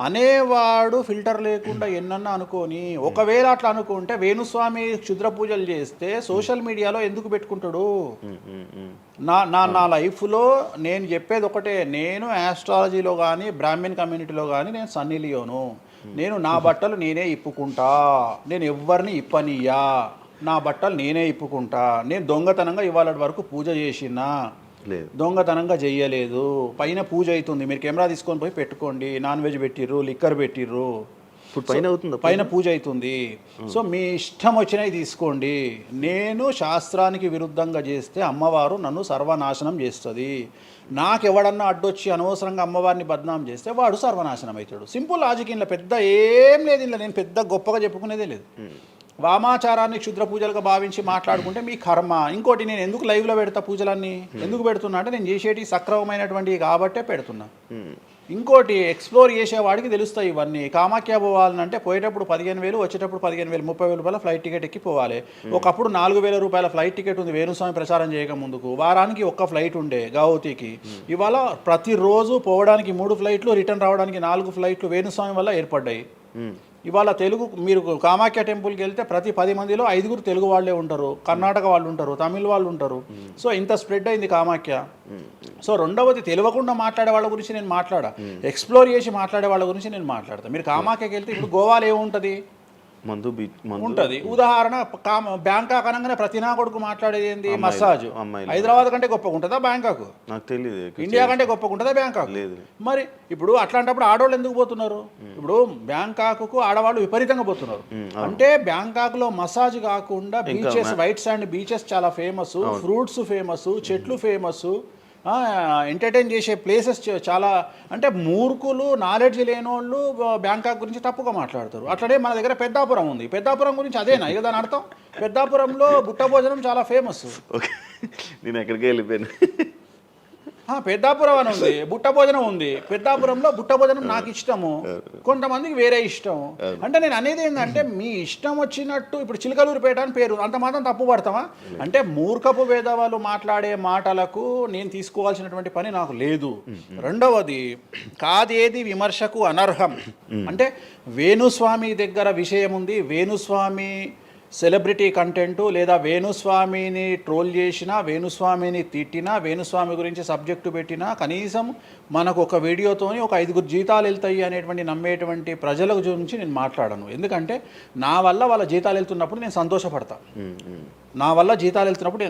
Speaker 1: అనేవాడు ఫిల్టర్ లేకుండా ఎన్నన్నా అనుకోని, ఒకవేళ అట్లా అనుకుంటే వేణుస్వామి క్షుద్ర పూజలు చేస్తే సోషల్ మీడియాలో ఎందుకు పెట్టుకుంటాడు? నా లైఫ్లో నేను చెప్పేది ఒకటే, నేను ఆస్ట్రాలజీలో కానీ బ్రాహ్మణ్ కమ్యూనిటీలో కానీ నేను సన్నీ లియోను. నేను నా బట్టలు నేనే ఇప్పుకుంటా, నేను ఎవ్వరిని ఇప్పనియా, నా బట్టలు నేనే ఇప్పుకుంటా. నేను దొంగతనంగా ఇవాళ వరకు పూజ చేసినా, దొంగతనంగా చెయ్యలేదు. పైన పూజ అవుతుంది, మీరు కెమెరా తీసుకొని పోయి పెట్టుకోండి. నాన్ వెజ్ పెట్టిర్రు, లిక్కర్ పెట్టిర్రు, పైన పూజ అవుతుంది. సో మీ ఇష్టం వచ్చినవి తీసుకోండి. నేను శాస్త్రానికి విరుద్ధంగా చేస్తే అమ్మవారు నన్ను సర్వనాశనం చేస్తుంది. నాకెవడన్నా అడ్డొచ్చి అనవసరంగా అమ్మవారిని బద్నాం చేస్తే వాడు సర్వనాశనం అవుతాడు. Simple logic. ఇంట్లో పెద్ద ఏం లేదు, ఇంట్లో నేను పెద్ద గొప్పగా చెప్పుకునేదే లేదు. వామాచారాన్ని క్షుద్ర పూజలుగా భావించి మాట్లాడుకుంటే మీ కర్మ. ఇంకోటి, నేను ఎందుకు లైవ్లో పెడతా పూజలన్నీ, ఎందుకు పెడుతున్నా అంటే నేను చేసేటి సక్రమమైనటువంటివి కాబట్టే పెడుతున్నా. ఇంకోటి, ఎక్స్ప్లోర్ చేసేవాడికి తెలుస్తాయి ఇవన్నీ. కామాఖ్య పోవాలంటే పోయేటప్పుడు 15,000, వచ్చేటప్పుడు 15,000, 30,000 రూపాయల ఫ్లైట్ టికెట్ ఎక్కి పోవాలి. ఒకప్పుడు 4,000 రూపాయల ఫ్లైట్ టికెట్ ఉంది వేణుస్వామి ప్రచారం చేయక ముందుకు. వారానికి ఒక్క ఫ్లైట్ ఉండే గౌహతికి. ఇవాళ ప్రతిరోజు పోవడానికి 3 ఫ్లైట్లు, రిటర్న్ రావడానికి 4 ఫ్లైట్లు వేణుస్వామి వల్ల ఏర్పడ్డాయి. ఇవాళ తెలుగు, మీరు కామాఖ్య టెంపుల్కి వెళ్తే ప్రతి 10 మందిలో 5 తెలుగు వాళ్ళే ఉంటారు, కర్ణాటక వాళ్ళు ఉంటారు, తమిళ వాళ్ళు ఉంటారు. సో ఇంత స్ప్రెడ్ అయింది కామాఖ్య. సో రెండవది, తెలియకుండా మాట్లాడే వాళ్ళ గురించి నేను మాట్లాడా, ఎక్స్ప్లోర్ చేసి మాట్లాడే వాళ్ళ గురించి నేను మాట్లాడతాను. మీరు కామాఖ్యకి వెళ్తే ఇప్పుడు గోవాలో ఏముంటుంది? ఉంటుంది. ఉదాహరణ, బ్యాంకాక్ అనగానే ప్రతి నా కొడుకు మాట్లాడేది ఏంది? మసాజ్. హైదరాబాద్ కంటే గొప్పగా ఉంటుందా బ్యాంకాక్? నాకు తెలియదు. ఇండియా కంటే గొప్పగా ఉంటుందా బ్యాంకాక్? మరి ఇప్పుడు అట్లాంటప్పుడు ఆడవాళ్ళు ఎందుకు పోతున్నారు? ఇప్పుడు బ్యాంకాక్కు ఆడవాళ్ళు విపరీతంగా పోతున్నారు. అంటే బ్యాంకాక్లో మసాజ్ కాకుండా బీచెస్, వైట్ శాండ్ బీచెస్ చాలా ఫేమస్, ఫ్రూట్స్ ఫేమస్, చెట్లు ఫేమస్, ఎంటర్టైన్ చేసే ప్లేసెస్ చాలా. అంటే మూర్ఖులు, నాలెడ్జ్ లేనోళ్ళు బ్యాంకాక్ గురించి తప్పుగా మాట్లాడతారు. అట్లనే మన దగ్గర పెద్దాపురం ఉంది. పెద్దాపురం గురించి అదేనా ఇక దాని అర్థం? పెద్దాపురంలో బుట్ట భోజనం చాలా ఫేమస్.
Speaker 2: నేను ఎక్కడికి వెళ్ళిపోయాను.
Speaker 1: పెద్దాపురం అని ఉంది, బుట్ట భోజనం ఉంది. పెద్దాపురంలో బుట్ట భోజనం నాకు ఇష్టము, కొంతమందికి వేరే ఇష్టం. అంటే నేను అనేది ఏంటంటే మీ ఇష్టం వచ్చినట్టు ఇప్పుడు చిలకలూరుపేట అని పేరు, అంత మాత్రం తప్పు పడతామా? అంటే మూర్ఖపు వేదవాళ్ళు మాట్లాడే మాటలకు నేను తీసుకోవాల్సినటువంటి పని నాకు లేదు. రెండవది, కాదేది విమర్శకు అనర్హం. అంటే వేణుస్వామి దగ్గర విషయం ఉంది, వేణుస్వామి సెలబ్రిటీ కంటెంటు, లేదా వేణుస్వామిని ట్రోల్ చేసినా, వేణుస్వామిని తిట్టినా, వేణుస్వామి గురించి సబ్జెక్టు పెట్టినా, కనీసం మనకు ఒక వీడియోతోని ఒక 5 జీతాలు వెళ్తాయి అనేటువంటి నమ్మేటువంటి ప్రజల గురించి నేను మాట్లాడను. ఎందుకంటే నా వల్ల వాళ్ళ జీతాలు వెళ్తున్నప్పుడు నేను సంతోషపడతా. నా వల్ల జీతాలు వెళ్తున్నప్పుడు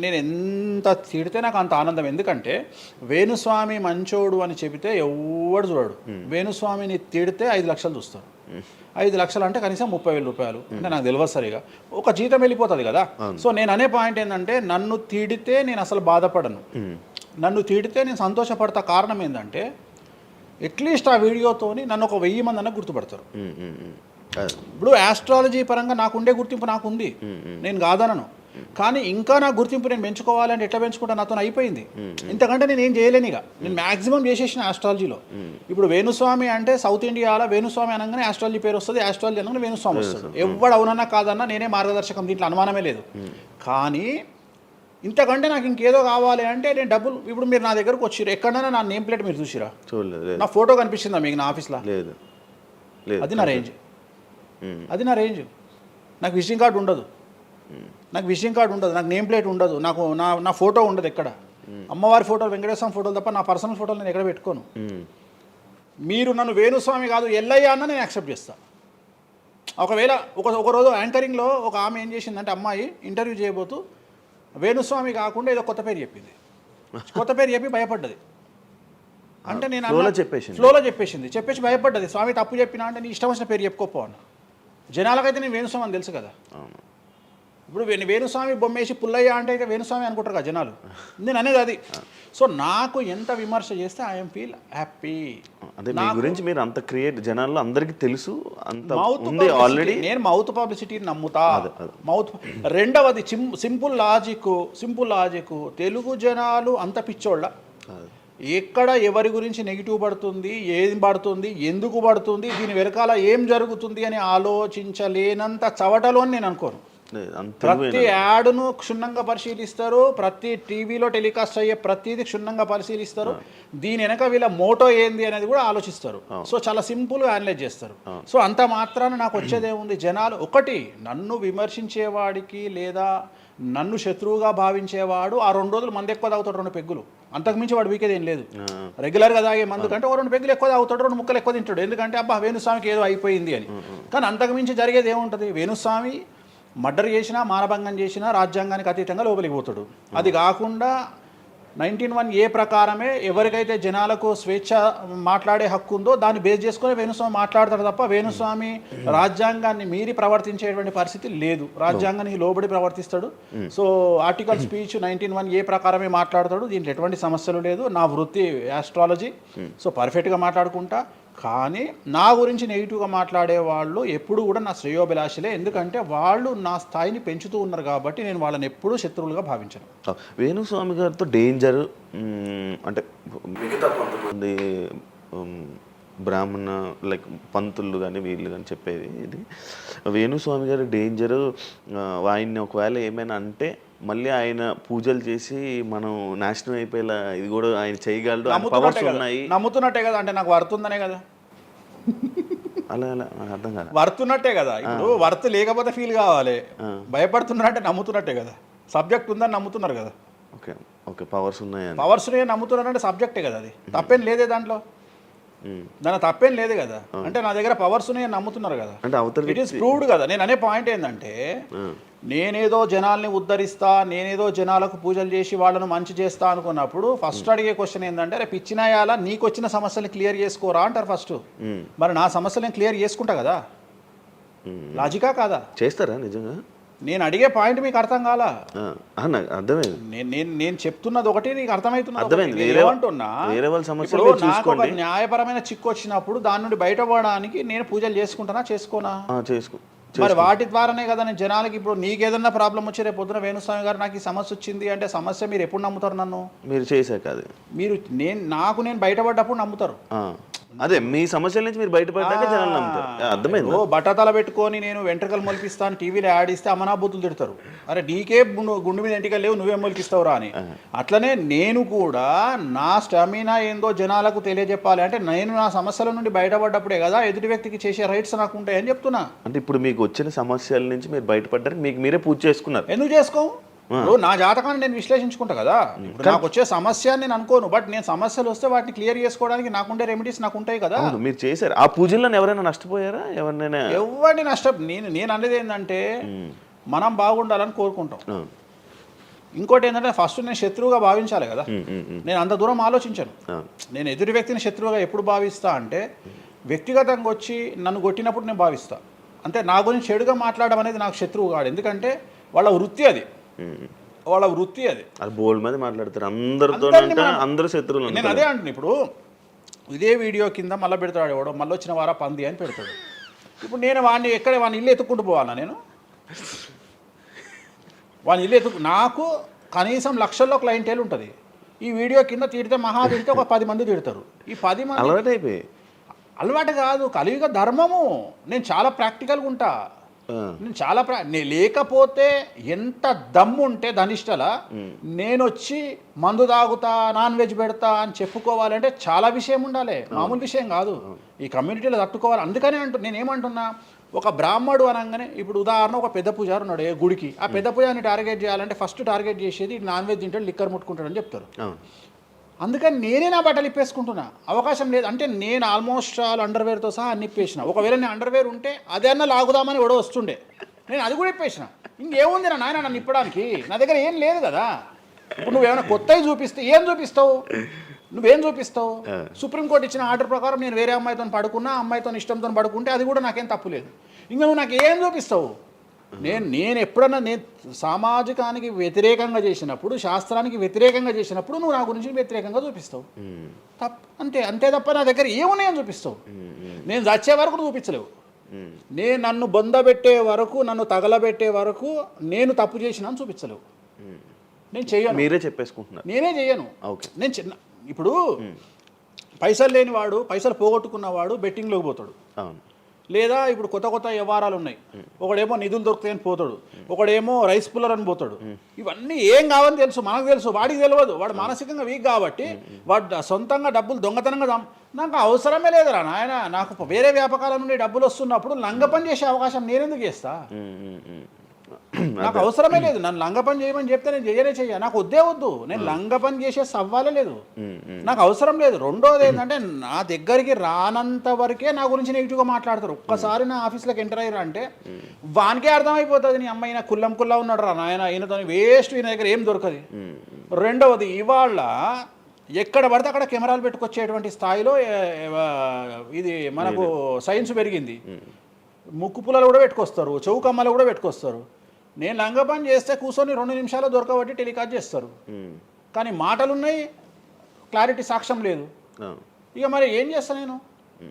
Speaker 1: నేను ఎంత తిడితే నాకు అంత ఆనందం. ఎందుకంటే వేణుస్వామి మంచోడు అని చెబితే ఎవడు చూడడు. వేణుస్వామిని తిడితే 5 లక్షలు చూస్తారు. 5 లక్షలు అంటే కనీసం 30,000 రూపాయలు. అంటే నాకు తెలియదు సరిగా, ఒక జీతం వెళ్ళిపోతుంది కదా. సో నేను అనే పాయింట్ ఏంటంటే, నన్ను తిడితే నేను అసలు బాధపడను, నన్ను తిడితే నేను సంతోషపడతా. కారణం ఏంటంటే అట్లీస్ట్ ఆ వీడియోతోని నన్ను ఒక 1000 మంది అన్న గుర్తుపడతారు. ఇప్పుడు ఆస్ట్రాలజీ పరంగా నాకుండే గుర్తింపు నాకుంది, నేను కాదనను. కానీ ఇంకా నా గుర్తింపు నేను పెంచుకోవాలంటే ఎట్లా పెంచుకుంటా, నాతో అయిపోయింది. ఇంతకంటే నేను ఏం చేయలేను. ఇక నేను మ్యాక్సిమం చేసేసిన ఆస్ట్రాలజీలో. ఇప్పుడు వేణుస్వామి అంటే సౌత్ ఇండియాలో వేణుస్వామి అనగానే ఆస్ట్రాలజీ పేరు వస్తుంది, ఆస్ట్రాలజీ అనగానే వేణుస్వామి వస్తుంది. ఎవడు అవునన్నా కాదన్నా నేనే మార్గదర్శకం, దీంట్లో అనుమానమే లేదు. కానీ ఇంతకంటే నాకు ఇంకేదో కావాలి అంటే నేను డబ్బులు, ఇప్పుడు మీరు నా దగ్గరకు వచ్చిర్రు, ఎక్కడైనా నా నేమ్ ప్లేట్ మీరు చూసిరా?
Speaker 2: చూడలేదు.
Speaker 1: నా ఫోటో కనిపిస్తుందా మీకు నా ఆఫీస్లో?
Speaker 2: లేదు.
Speaker 1: అది నా రేంజ్, అది నా రేంజ్. నాకు విజిటింగ్ కార్డు ఉండదు, నాకు విజిటింగ్ కార్డు ఉండదు, నాకు నేమ్ ప్లేట్ ఉండదు, నాకు నా ఫోటో ఉండదు ఎక్కడ. అమ్మవారి ఫోటోలు, వెంకటేశ్వర ఫోటోలు తప్ప నా పర్సనల్ ఫోటోలు నేను ఎక్కడ పెట్టుకోను. మీరు నన్ను వేణుస్వామి కాదు ఎల్లయ్య అన్న నేను యాక్సెప్ట్ చేస్తాను. ఒకవేళ ఒక రోజు యాంకరింగ్లో ఒక ఆమె ఏం చేసిందంటే, అమ్మాయి ఇంటర్వ్యూ చేయబోతూ వేణుస్వామి కాకుండా ఏదో కొత్త పేరు చెప్పింది, కొత్త పేరు చెప్పి భయపడ్డది. అంటే నేను ఫ్లోలో చెప్పేసి భయపడ్డది. స్వామి తప్పు చెప్పినా అంటే నీ ఇష్టం వచ్చిన పేరు చెప్పుకోపో అన్న. జనాలకైతే నేను వేణుస్వామి అని తెలుసు కదా. ఇప్పుడు వేణుస్వామి బొమ్మేసి పుల్లయ్య అంటే అయితే వేణుస్వామి అనుకుంటారు కదా జనాలు. నేను అనేది అది. సో నాకు ఎంత విమర్శ చేస్తే ఐఎమ్ ఫీల్ హ్యాపీ.
Speaker 2: అంటే మీ గురించి మీరు అంత క్రియేట్ జనాల్లో అందరికీ తెలుసు, అంత ఉంది ఆల్రెడీ.
Speaker 1: నేను మౌత్ పబ్లిసిటీని నమ్ముతా. మౌత్. రెండవది సింపుల్ లాజిక్. తెలుగు జనాలు అంత పిచ్చోళ్ళ, ఎక్కడ ఎవరి గురించి నెగిటివ్ పడుతుంది, ఏం పడుతుంది, ఎందుకు పడుతుంది, దీని వెనకాల ఏం జరుగుతుంది అని ఆలోచించలేనంత చవటలో నేను అనుకోను. ప్రతి యాడ్ను క్షుణ్ణంగా పరిశీలిస్తారు, ప్రతి టీవీలో టెలికాస్ట్ అయ్యే ప్రతిదీ క్షుణ్ణంగా పరిశీలిస్తారు, దీని వెనక వీళ్ళ మోటో ఏంది అనేది కూడా ఆలోచిస్తారు. సో చాలా సింపుల్గా అనలైజ్ చేస్తారు. సో అంత మాత్రాన నాకు వచ్చేదేముంది, జనాలు ఒకటి నన్ను విమర్శించేవాడికి లేదా నన్ను శత్రువుగా భావించేవాడు ఆ 2 రోజులు మంది ఎక్కువ తాగుతాడు, 2 పెగ్గులు, అంతకుమించి వాడు వీకేది ఏం లేదు. రెగ్యులర్గా తాగే మందు కంటే 2 పెగ్గులు ఎక్కువ తాగుతాడు, 2 ముక్కలు ఎక్కువ తింటాడు. ఎందుకంటే అబ్బా వేణుస్వామికి ఏదో అయిపోయింది అని. కానీ అంతకుమించి జరిగేది ఏముంటుంది, వేణుస్వామి మర్డర్ చేసినా, మానభంగం చేసినా రాజ్యాంగానికి అతీతంగా లోపలికి పోతాడు. అది కాకుండా 19(1) ప్రకారమే ఎవరికైతే జనాలకు స్వేచ్ఛ మాట్లాడే హక్కు ఉందో దాన్ని బేస్ చేసుకుని వేణుస్వామి మాట్లాడతాడు తప్ప వేణుస్వామి రాజ్యాంగాన్ని మీరి ప్రవర్తించేటువంటి పరిస్థితి లేదు. రాజ్యాంగానికి లోబడి ప్రవర్తిస్తాడు. సో ఆర్టికల్ స్పీచ్ 19(1) ప్రకారమే మాట్లాడతాడు. దీంట్లో ఎటువంటి సమస్యలు లేదు. నా వృత్తి ఆస్ట్రాలజీ, సో పర్ఫెక్ట్గా మాట్లాడుకుంటా. కానీ నా గురించి నెగిటివ్గా మాట్లాడే వాళ్ళు ఎప్పుడు కూడా నా శ్రేయోభిలాషలే. ఎందుకంటే వాళ్ళు నా స్థాయిని పెంచుతూ ఉన్నారు కాబట్టి నేను వాళ్ళని ఎప్పుడూ శత్రువులుగా భావించను.
Speaker 2: వేణుస్వామి గారితో డేంజర్ అంటే మిగతా కొంతమంది బ్రాహ్మణ లైక్ పంతులు కానీ వీళ్ళు కానీ చెప్పేది ఇది, వేణుస్వామి గారి డేంజరు ఆయన్ని ఒకవేళ ఏమైనా అంటే మళ్ళీ ఆయన పూజలు చేసి మనం నాశనం అయిపోయేలా ఇది కూడా ఆయన చేయగలడు, పవర్స్ ఉన్నాయి.
Speaker 1: నమ్ముతున్నట్టే కదా, అంటే నాకు వర్తుందనే కదా.
Speaker 2: అలా అర్థం కాదు,
Speaker 1: వర్తున్నట్టే కదా. ఇప్పుడు వర్త్ లేకపోతే ఫీల్ కావాలి. భయపడుతున్నారంటే నమ్ముతున్నట్టే కదా. సబ్జెక్ట్ ఉందని నమ్ముతున్నారు కదా.
Speaker 2: ఓకే ఓకే, పవర్స్ ఉన్నాయి,
Speaker 1: పవర్స్ నమ్ముతున్నారంటే సబ్జెక్టే కదా. అది తప్పేం లేదే దాంట్లో, దాని తప్పేం లేదు కదా. అంటే నా దగ్గర పవర్స్ నమ్ముతున్నారు కదా, ఇట్ ఈస్ ప్రూవ్డ్ కదా. నేను అనే పాయింట్ ఏంటంటే, నేనేదో జనాల్ని ఉద్ధరిస్తా, నేనేదో జనాలకు పూజలు చేసి వాళ్ళను మంచి చేస్తా అనుకున్నప్పుడు ఫస్ట్ అడిగే క్వశ్చన్ ఏంటంటే, రేపు ఇచ్చినాయాలా నీకు వచ్చిన సమస్యలు క్లియర్ చేసుకోరా అంటారు ఫస్ట్. మరి నా సమస్యలను క్లియర్ చేసుకుంటా కదా. లాజికా కాదా?
Speaker 2: చేస్తారా నిజంగా?
Speaker 1: నేను అడిగే పాయింట్ మీకు అర్థం కాలా?
Speaker 2: అర్థమైంది.
Speaker 1: నేను చెప్తున్నది ఒకటి, నీకు అర్థమవుతున్నది.
Speaker 2: నాకు
Speaker 1: ఒక న్యాయపరమైన చిక్కు వచ్చినప్పుడు దాని నుండి బయటపడడానికి నేను పూజలు చేసుకుంటానా చేసుకోనా? మరి వాటి ద్వారానే కదా నేను జనాలకి ఇప్పుడు నీకు ఏదన్నా ప్రాబ్లం వచ్చి రేపు పొద్దున వేణుస్వామి గారు నాకు ఈ సమస్య వచ్చింది అంటే సమస్య మీరు ఎప్పుడు నమ్ముతారు నన్ను?
Speaker 2: మీరు చేశాక అది
Speaker 1: మీరు నేను బయటపడ్డప్పుడు నమ్ముతారు.
Speaker 2: అదే మీ సమస్యల నుంచి మీరు బయటపడ్డాక జనాలు నమ్ముతారు. అర్థమైంది.
Speaker 1: బట్టతల పెట్టుకొని నేను వెంట్రుకలు మొలిపిస్తాను టీవీలో యాడ్ ఇస్తే అమనా బూతులు తిడతారు. అరే నీకే గుండు మీద ఎంటికలు లేవు నువ్వేం మొలిపిస్తావురా అని. అట్లనే నేను కూడా నా స్టామినా ఏందో జనాలకు తెలియజెప్పాలి అంటే నేను నా సమస్యల నుండి బయటపడ్డప్పుడే కదా ఎదుటి వ్యక్తికి చేసే రైట్స్ నాకు ఉంటాయని చెప్తున్నా.
Speaker 2: అంటే ఇప్పుడు మీకు వచ్చిన సమస్యల నుంచి మీరు బయటపడ్డారు, మీకు మీరే పూజ చేసుకున్నారు.
Speaker 1: ఎందుకు చేసుకోవు? నా జాతకాన్ని నేను విశ్లేషించుకుంటా కదా. నాకు వచ్చే సమస్య నేను అనుకోను, బట్ నేను సమస్యలు వస్తే వాటిని క్లియర్ చేసుకోవడానికి నాకుండే రెమెడీస్ నాకు ఉంటాయి కదా.
Speaker 2: మీరు చేశారు ఆ పూజల్లో ఎవరైనా నష్టపోయారా? ఎవరినైనా
Speaker 1: ఎవరిని నేను అనేది ఏంటంటే మనం బాగుండాలని కోరుకుంటాం. ఇంకోటి ఏంటంటే ఫస్ట్ నేను శత్రువుగా భావించాలి కదా. నేను అంత దూరం ఆలోచించాను. నేను ఎదుటి వ్యక్తిని శత్రువుగా ఎప్పుడు భావిస్తా అంటే వ్యక్తిగతంగా వచ్చి నన్ను కొట్టినప్పుడు నేను భావిస్తా. అంటే నా గురించి చెడుగా మాట్లాడడం అనేది నాకు శత్రువు కాదు. ఎందుకంటే వాళ్ళ వృత్తి అది.
Speaker 2: అది బోల్డ్ మంది మాట్లాడతారు అందరితో, అందరూ శత్రువులు.
Speaker 1: నేను అదే అంటున్నా. ఇప్పుడు ఇదే వీడియో కింద మళ్ళీ పెడతాడు ఎవడో, మళ్ళీ వచ్చిన వారా పంది అని పెడతాడు. ఇప్పుడు నేను వాడిని ఇల్లు ఎత్తుక్కుంటూ పోవాలా? నేను వాడిని నాకు కనీసం లక్షల్లో క్లయింటేల్ ఉంటుంది. ఈ వీడియో కింద తిడితే తిడితే ఒక 10 మంది తిడతారు. ఈ 10 మంది
Speaker 2: అలవాటు అయిపోయి,
Speaker 1: అలవాటు కాదు, కలియుగ ధర్మము. నేను చాలా ప్రాక్టికల్గా ఉంటా. నేను లేకపోతే ఎంత దమ్ము ఉంటే ధనిష్టల నేను వచ్చి మందు తాగుతా నాన్ వెజ్ పెడతా అని చెప్పుకోవాలంటే చాలా విషయం ఉండాలి, మామూలు విషయం కాదు. ఈ కమ్యూనిటీలో తట్టుకోవాలి. అందుకనే నేనేమంటున్నా, ఒక బ్రాహ్మడు అనగానే ఇప్పుడు ఉదాహరణ ఒక పెద్ద పూజారు ఉన్నాడు ఏ గుడికి, ఆ పెద్ద పూజారిని టార్గెట్ చేయాలంటే ఫస్ట్ టార్గెట్ చేసేది నాన్ వెజ్ తింటాడు, లిక్కర్ ముట్టుకుంటాడని చెప్తారు. అందుకని నేనే నా బట్టలు ఇప్పేసుకుంటున్నా. అవకాశం లేదు అంటే నేను ఆల్మోస్ట్ ఆల్ అండర్వేర్తో సహా అన్ని ఇప్పేసిన. ఒకవేళ నేను అండర్వేర్ ఉంటే అదన్నా లాగుదామని ఎవడో వస్తుండే, నేను అది కూడా ఇప్పేసిన. ఇంకేముంది నా నాయన నన్ను ఇప్పడానికి? నా దగ్గర ఏం లేదు కదా. ఇప్పుడు నువ్వేమైనా కొత్తవి చూపిస్తే ఏం చూపిస్తావు? నువ్వేం చూపిస్తావు? సుప్రీంకోర్టు ఇచ్చిన ఆర్డర్ ప్రకారం నేను వేరే అమ్మాయితో పడుకున్నా, అమ్మాయితో ఇష్టంతో పడుకుంటే అది కూడా నాకేం తప్పు లేదు. ఇంకా నువ్వు నాకు ఏం చూపిస్తావు? నేను ఎప్పుడన్నా నేను సామాజికానికి వ్యతిరేకంగా చేసినప్పుడు, శాస్త్రానికి వ్యతిరేకంగా చేసినప్పుడు నువ్వు నా గురించి వ్యతిరేకంగా చూపిస్తావు. అంతే తప్ప నా దగ్గర ఏమున్నాయని చూపిస్తావు? నేను చచ్చే వరకు చూపించలేవు. నేను నన్ను బొందబెట్టే వరకు, నన్ను తగలబెట్టే వరకు నేను తప్పు చేసినా చూపించలేవు. నేను చెయ్యను.
Speaker 2: మీరే చెప్పేసుకుంటున్నా.
Speaker 1: నేనే చెయ్యను. నేను ఇప్పుడు పైసలు లేనివాడు, పైసలు పోగొట్టుకున్నవాడు బెట్టింగ్లోకి పోతాడు. లేదా ఇప్పుడు కొత్త వ్యవహారాలు ఉన్నాయి. ఒకడేమో నిధులు దొరుకుతాయని పోతాడు, ఒకడేమో రైస్ పుల్లర్ అని పోతాడు. ఇవన్నీ ఏం కావని తెలుసు, మనకు తెలుసు, వాడికి తెలియదు. వాడు మానసికంగా వీక్ కాబట్టి వాడు సొంతంగా డబ్బులు దొంగతనంగా నాకు అవసరమే లేదురా నాయన. నాకు వేరే వ్యాపకాల నుండి డబ్బులు వస్తున్నప్పుడు లంగ పని చేసే అవకాశం నేనెందుకు చేస్తా? నాకు అవసరమే లేదు. నన్ను లంగ పని చేయమని చెప్తే నేను చెయ్య. నాకు వద్దు. నేను లంగ పని చేసే సవ్వాలే లేదు, నాకు అవసరం లేదు. రెండోది ఏంటంటే నా దగ్గరికి రానంత వరకే నా గురించి నెగిటివ్గా మాట్లాడతారు. ఒక్కసారి నా ఆఫీస్లోకి ఎంటర్ అయ్యారు అంటే వానికే అర్థమైపోతుంది, నీ అమ్మాయి కుల్లా ఉన్నాడు రా నాయన, ఈయనతో వేస్ట్, ఈయన దగ్గర ఏం దొరకదు. రెండవది, ఇవాళ ఎక్కడ పడితే అక్కడ కెమెరాలు పెట్టుకొచ్చేటువంటి స్థాయిలో ఇది మనకు సైన్స్ పెరిగింది. ముక్కు పుల్లలు కూడా పెట్టుకొస్తారు, చౌకమ్మలు కూడా పెట్టుకొస్తారు. నేను లంగ పని చేస్తే కూర్చొని 2 నిమిషాలు దొరకబట్టి టెలికాస్ట్ చేస్తారు. కానీ మాటలు ఉన్నాయి, క్లారిటీ సాక్ష్యం లేదు. ఇక మరి ఏం చేస్తా నేను?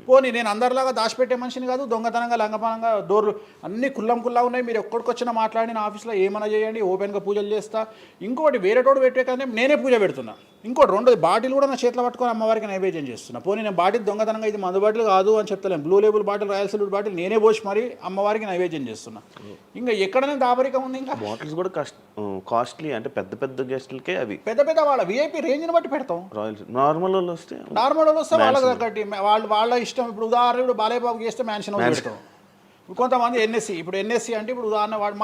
Speaker 1: పోనీ నేను అందరిలాగా దాచిపెట్టే మనిషిని కాదు, దొంగతనంగా లంగపనంగా డోర్లు అన్నీ కుల్లా ఉన్నాయి. మీరు ఎక్కడికొచ్చినా మాట్లాడి నా ఆఫీస్లో ఏమైనా చేయండి, ఓపెన్గా పూజలు చేస్తా. ఇంకోటి వేరేటోడు పెట్టే కానీ నేనే పూజ పెడుతున్నా. ఇంకోటి రెండోది, బాటిల్ కూడా నా చేతిలో పట్టుకొని అమ్మవారికి నైవేద్యం చేస్తున్నా. పోనీ నేను బాటిల్ దొంగతనంగా ఇది మందు బాటిల్ కాదు అని చెప్తలేను, blue label bottle, royal salute bottle నేనే పోసి మరి అమ్మవారికి నైవేద్యం చేస్తున్నా. ఇంకా ఎక్కడనే దాపరికం ఉంది? ఇంకా
Speaker 2: బాటిల్స్ కూడా కాస్ట్లీ, అంటే పెద్ద గెస్టులకే అవి
Speaker 1: పెద్ద వాళ్ళ విఐపి రేంజ్ని బట్టి పెడతాం.
Speaker 2: నార్మల్ వాళ్ళు వస్తే
Speaker 1: వాళ్ళకి తగ్గట్టి వాళ్ళ ఇష్టం. ఇప్పుడు ఉదాహరణ బాలయ్య బాబు చేస్తే మ్యాన్షన్ హౌస్ పెడతాం. కొంతమంది ఎన్ఎస్సి, ఇప్పుడు ఎన్ఎస్సి అంటే ఇప్పుడు ఉదాహరణ వాడు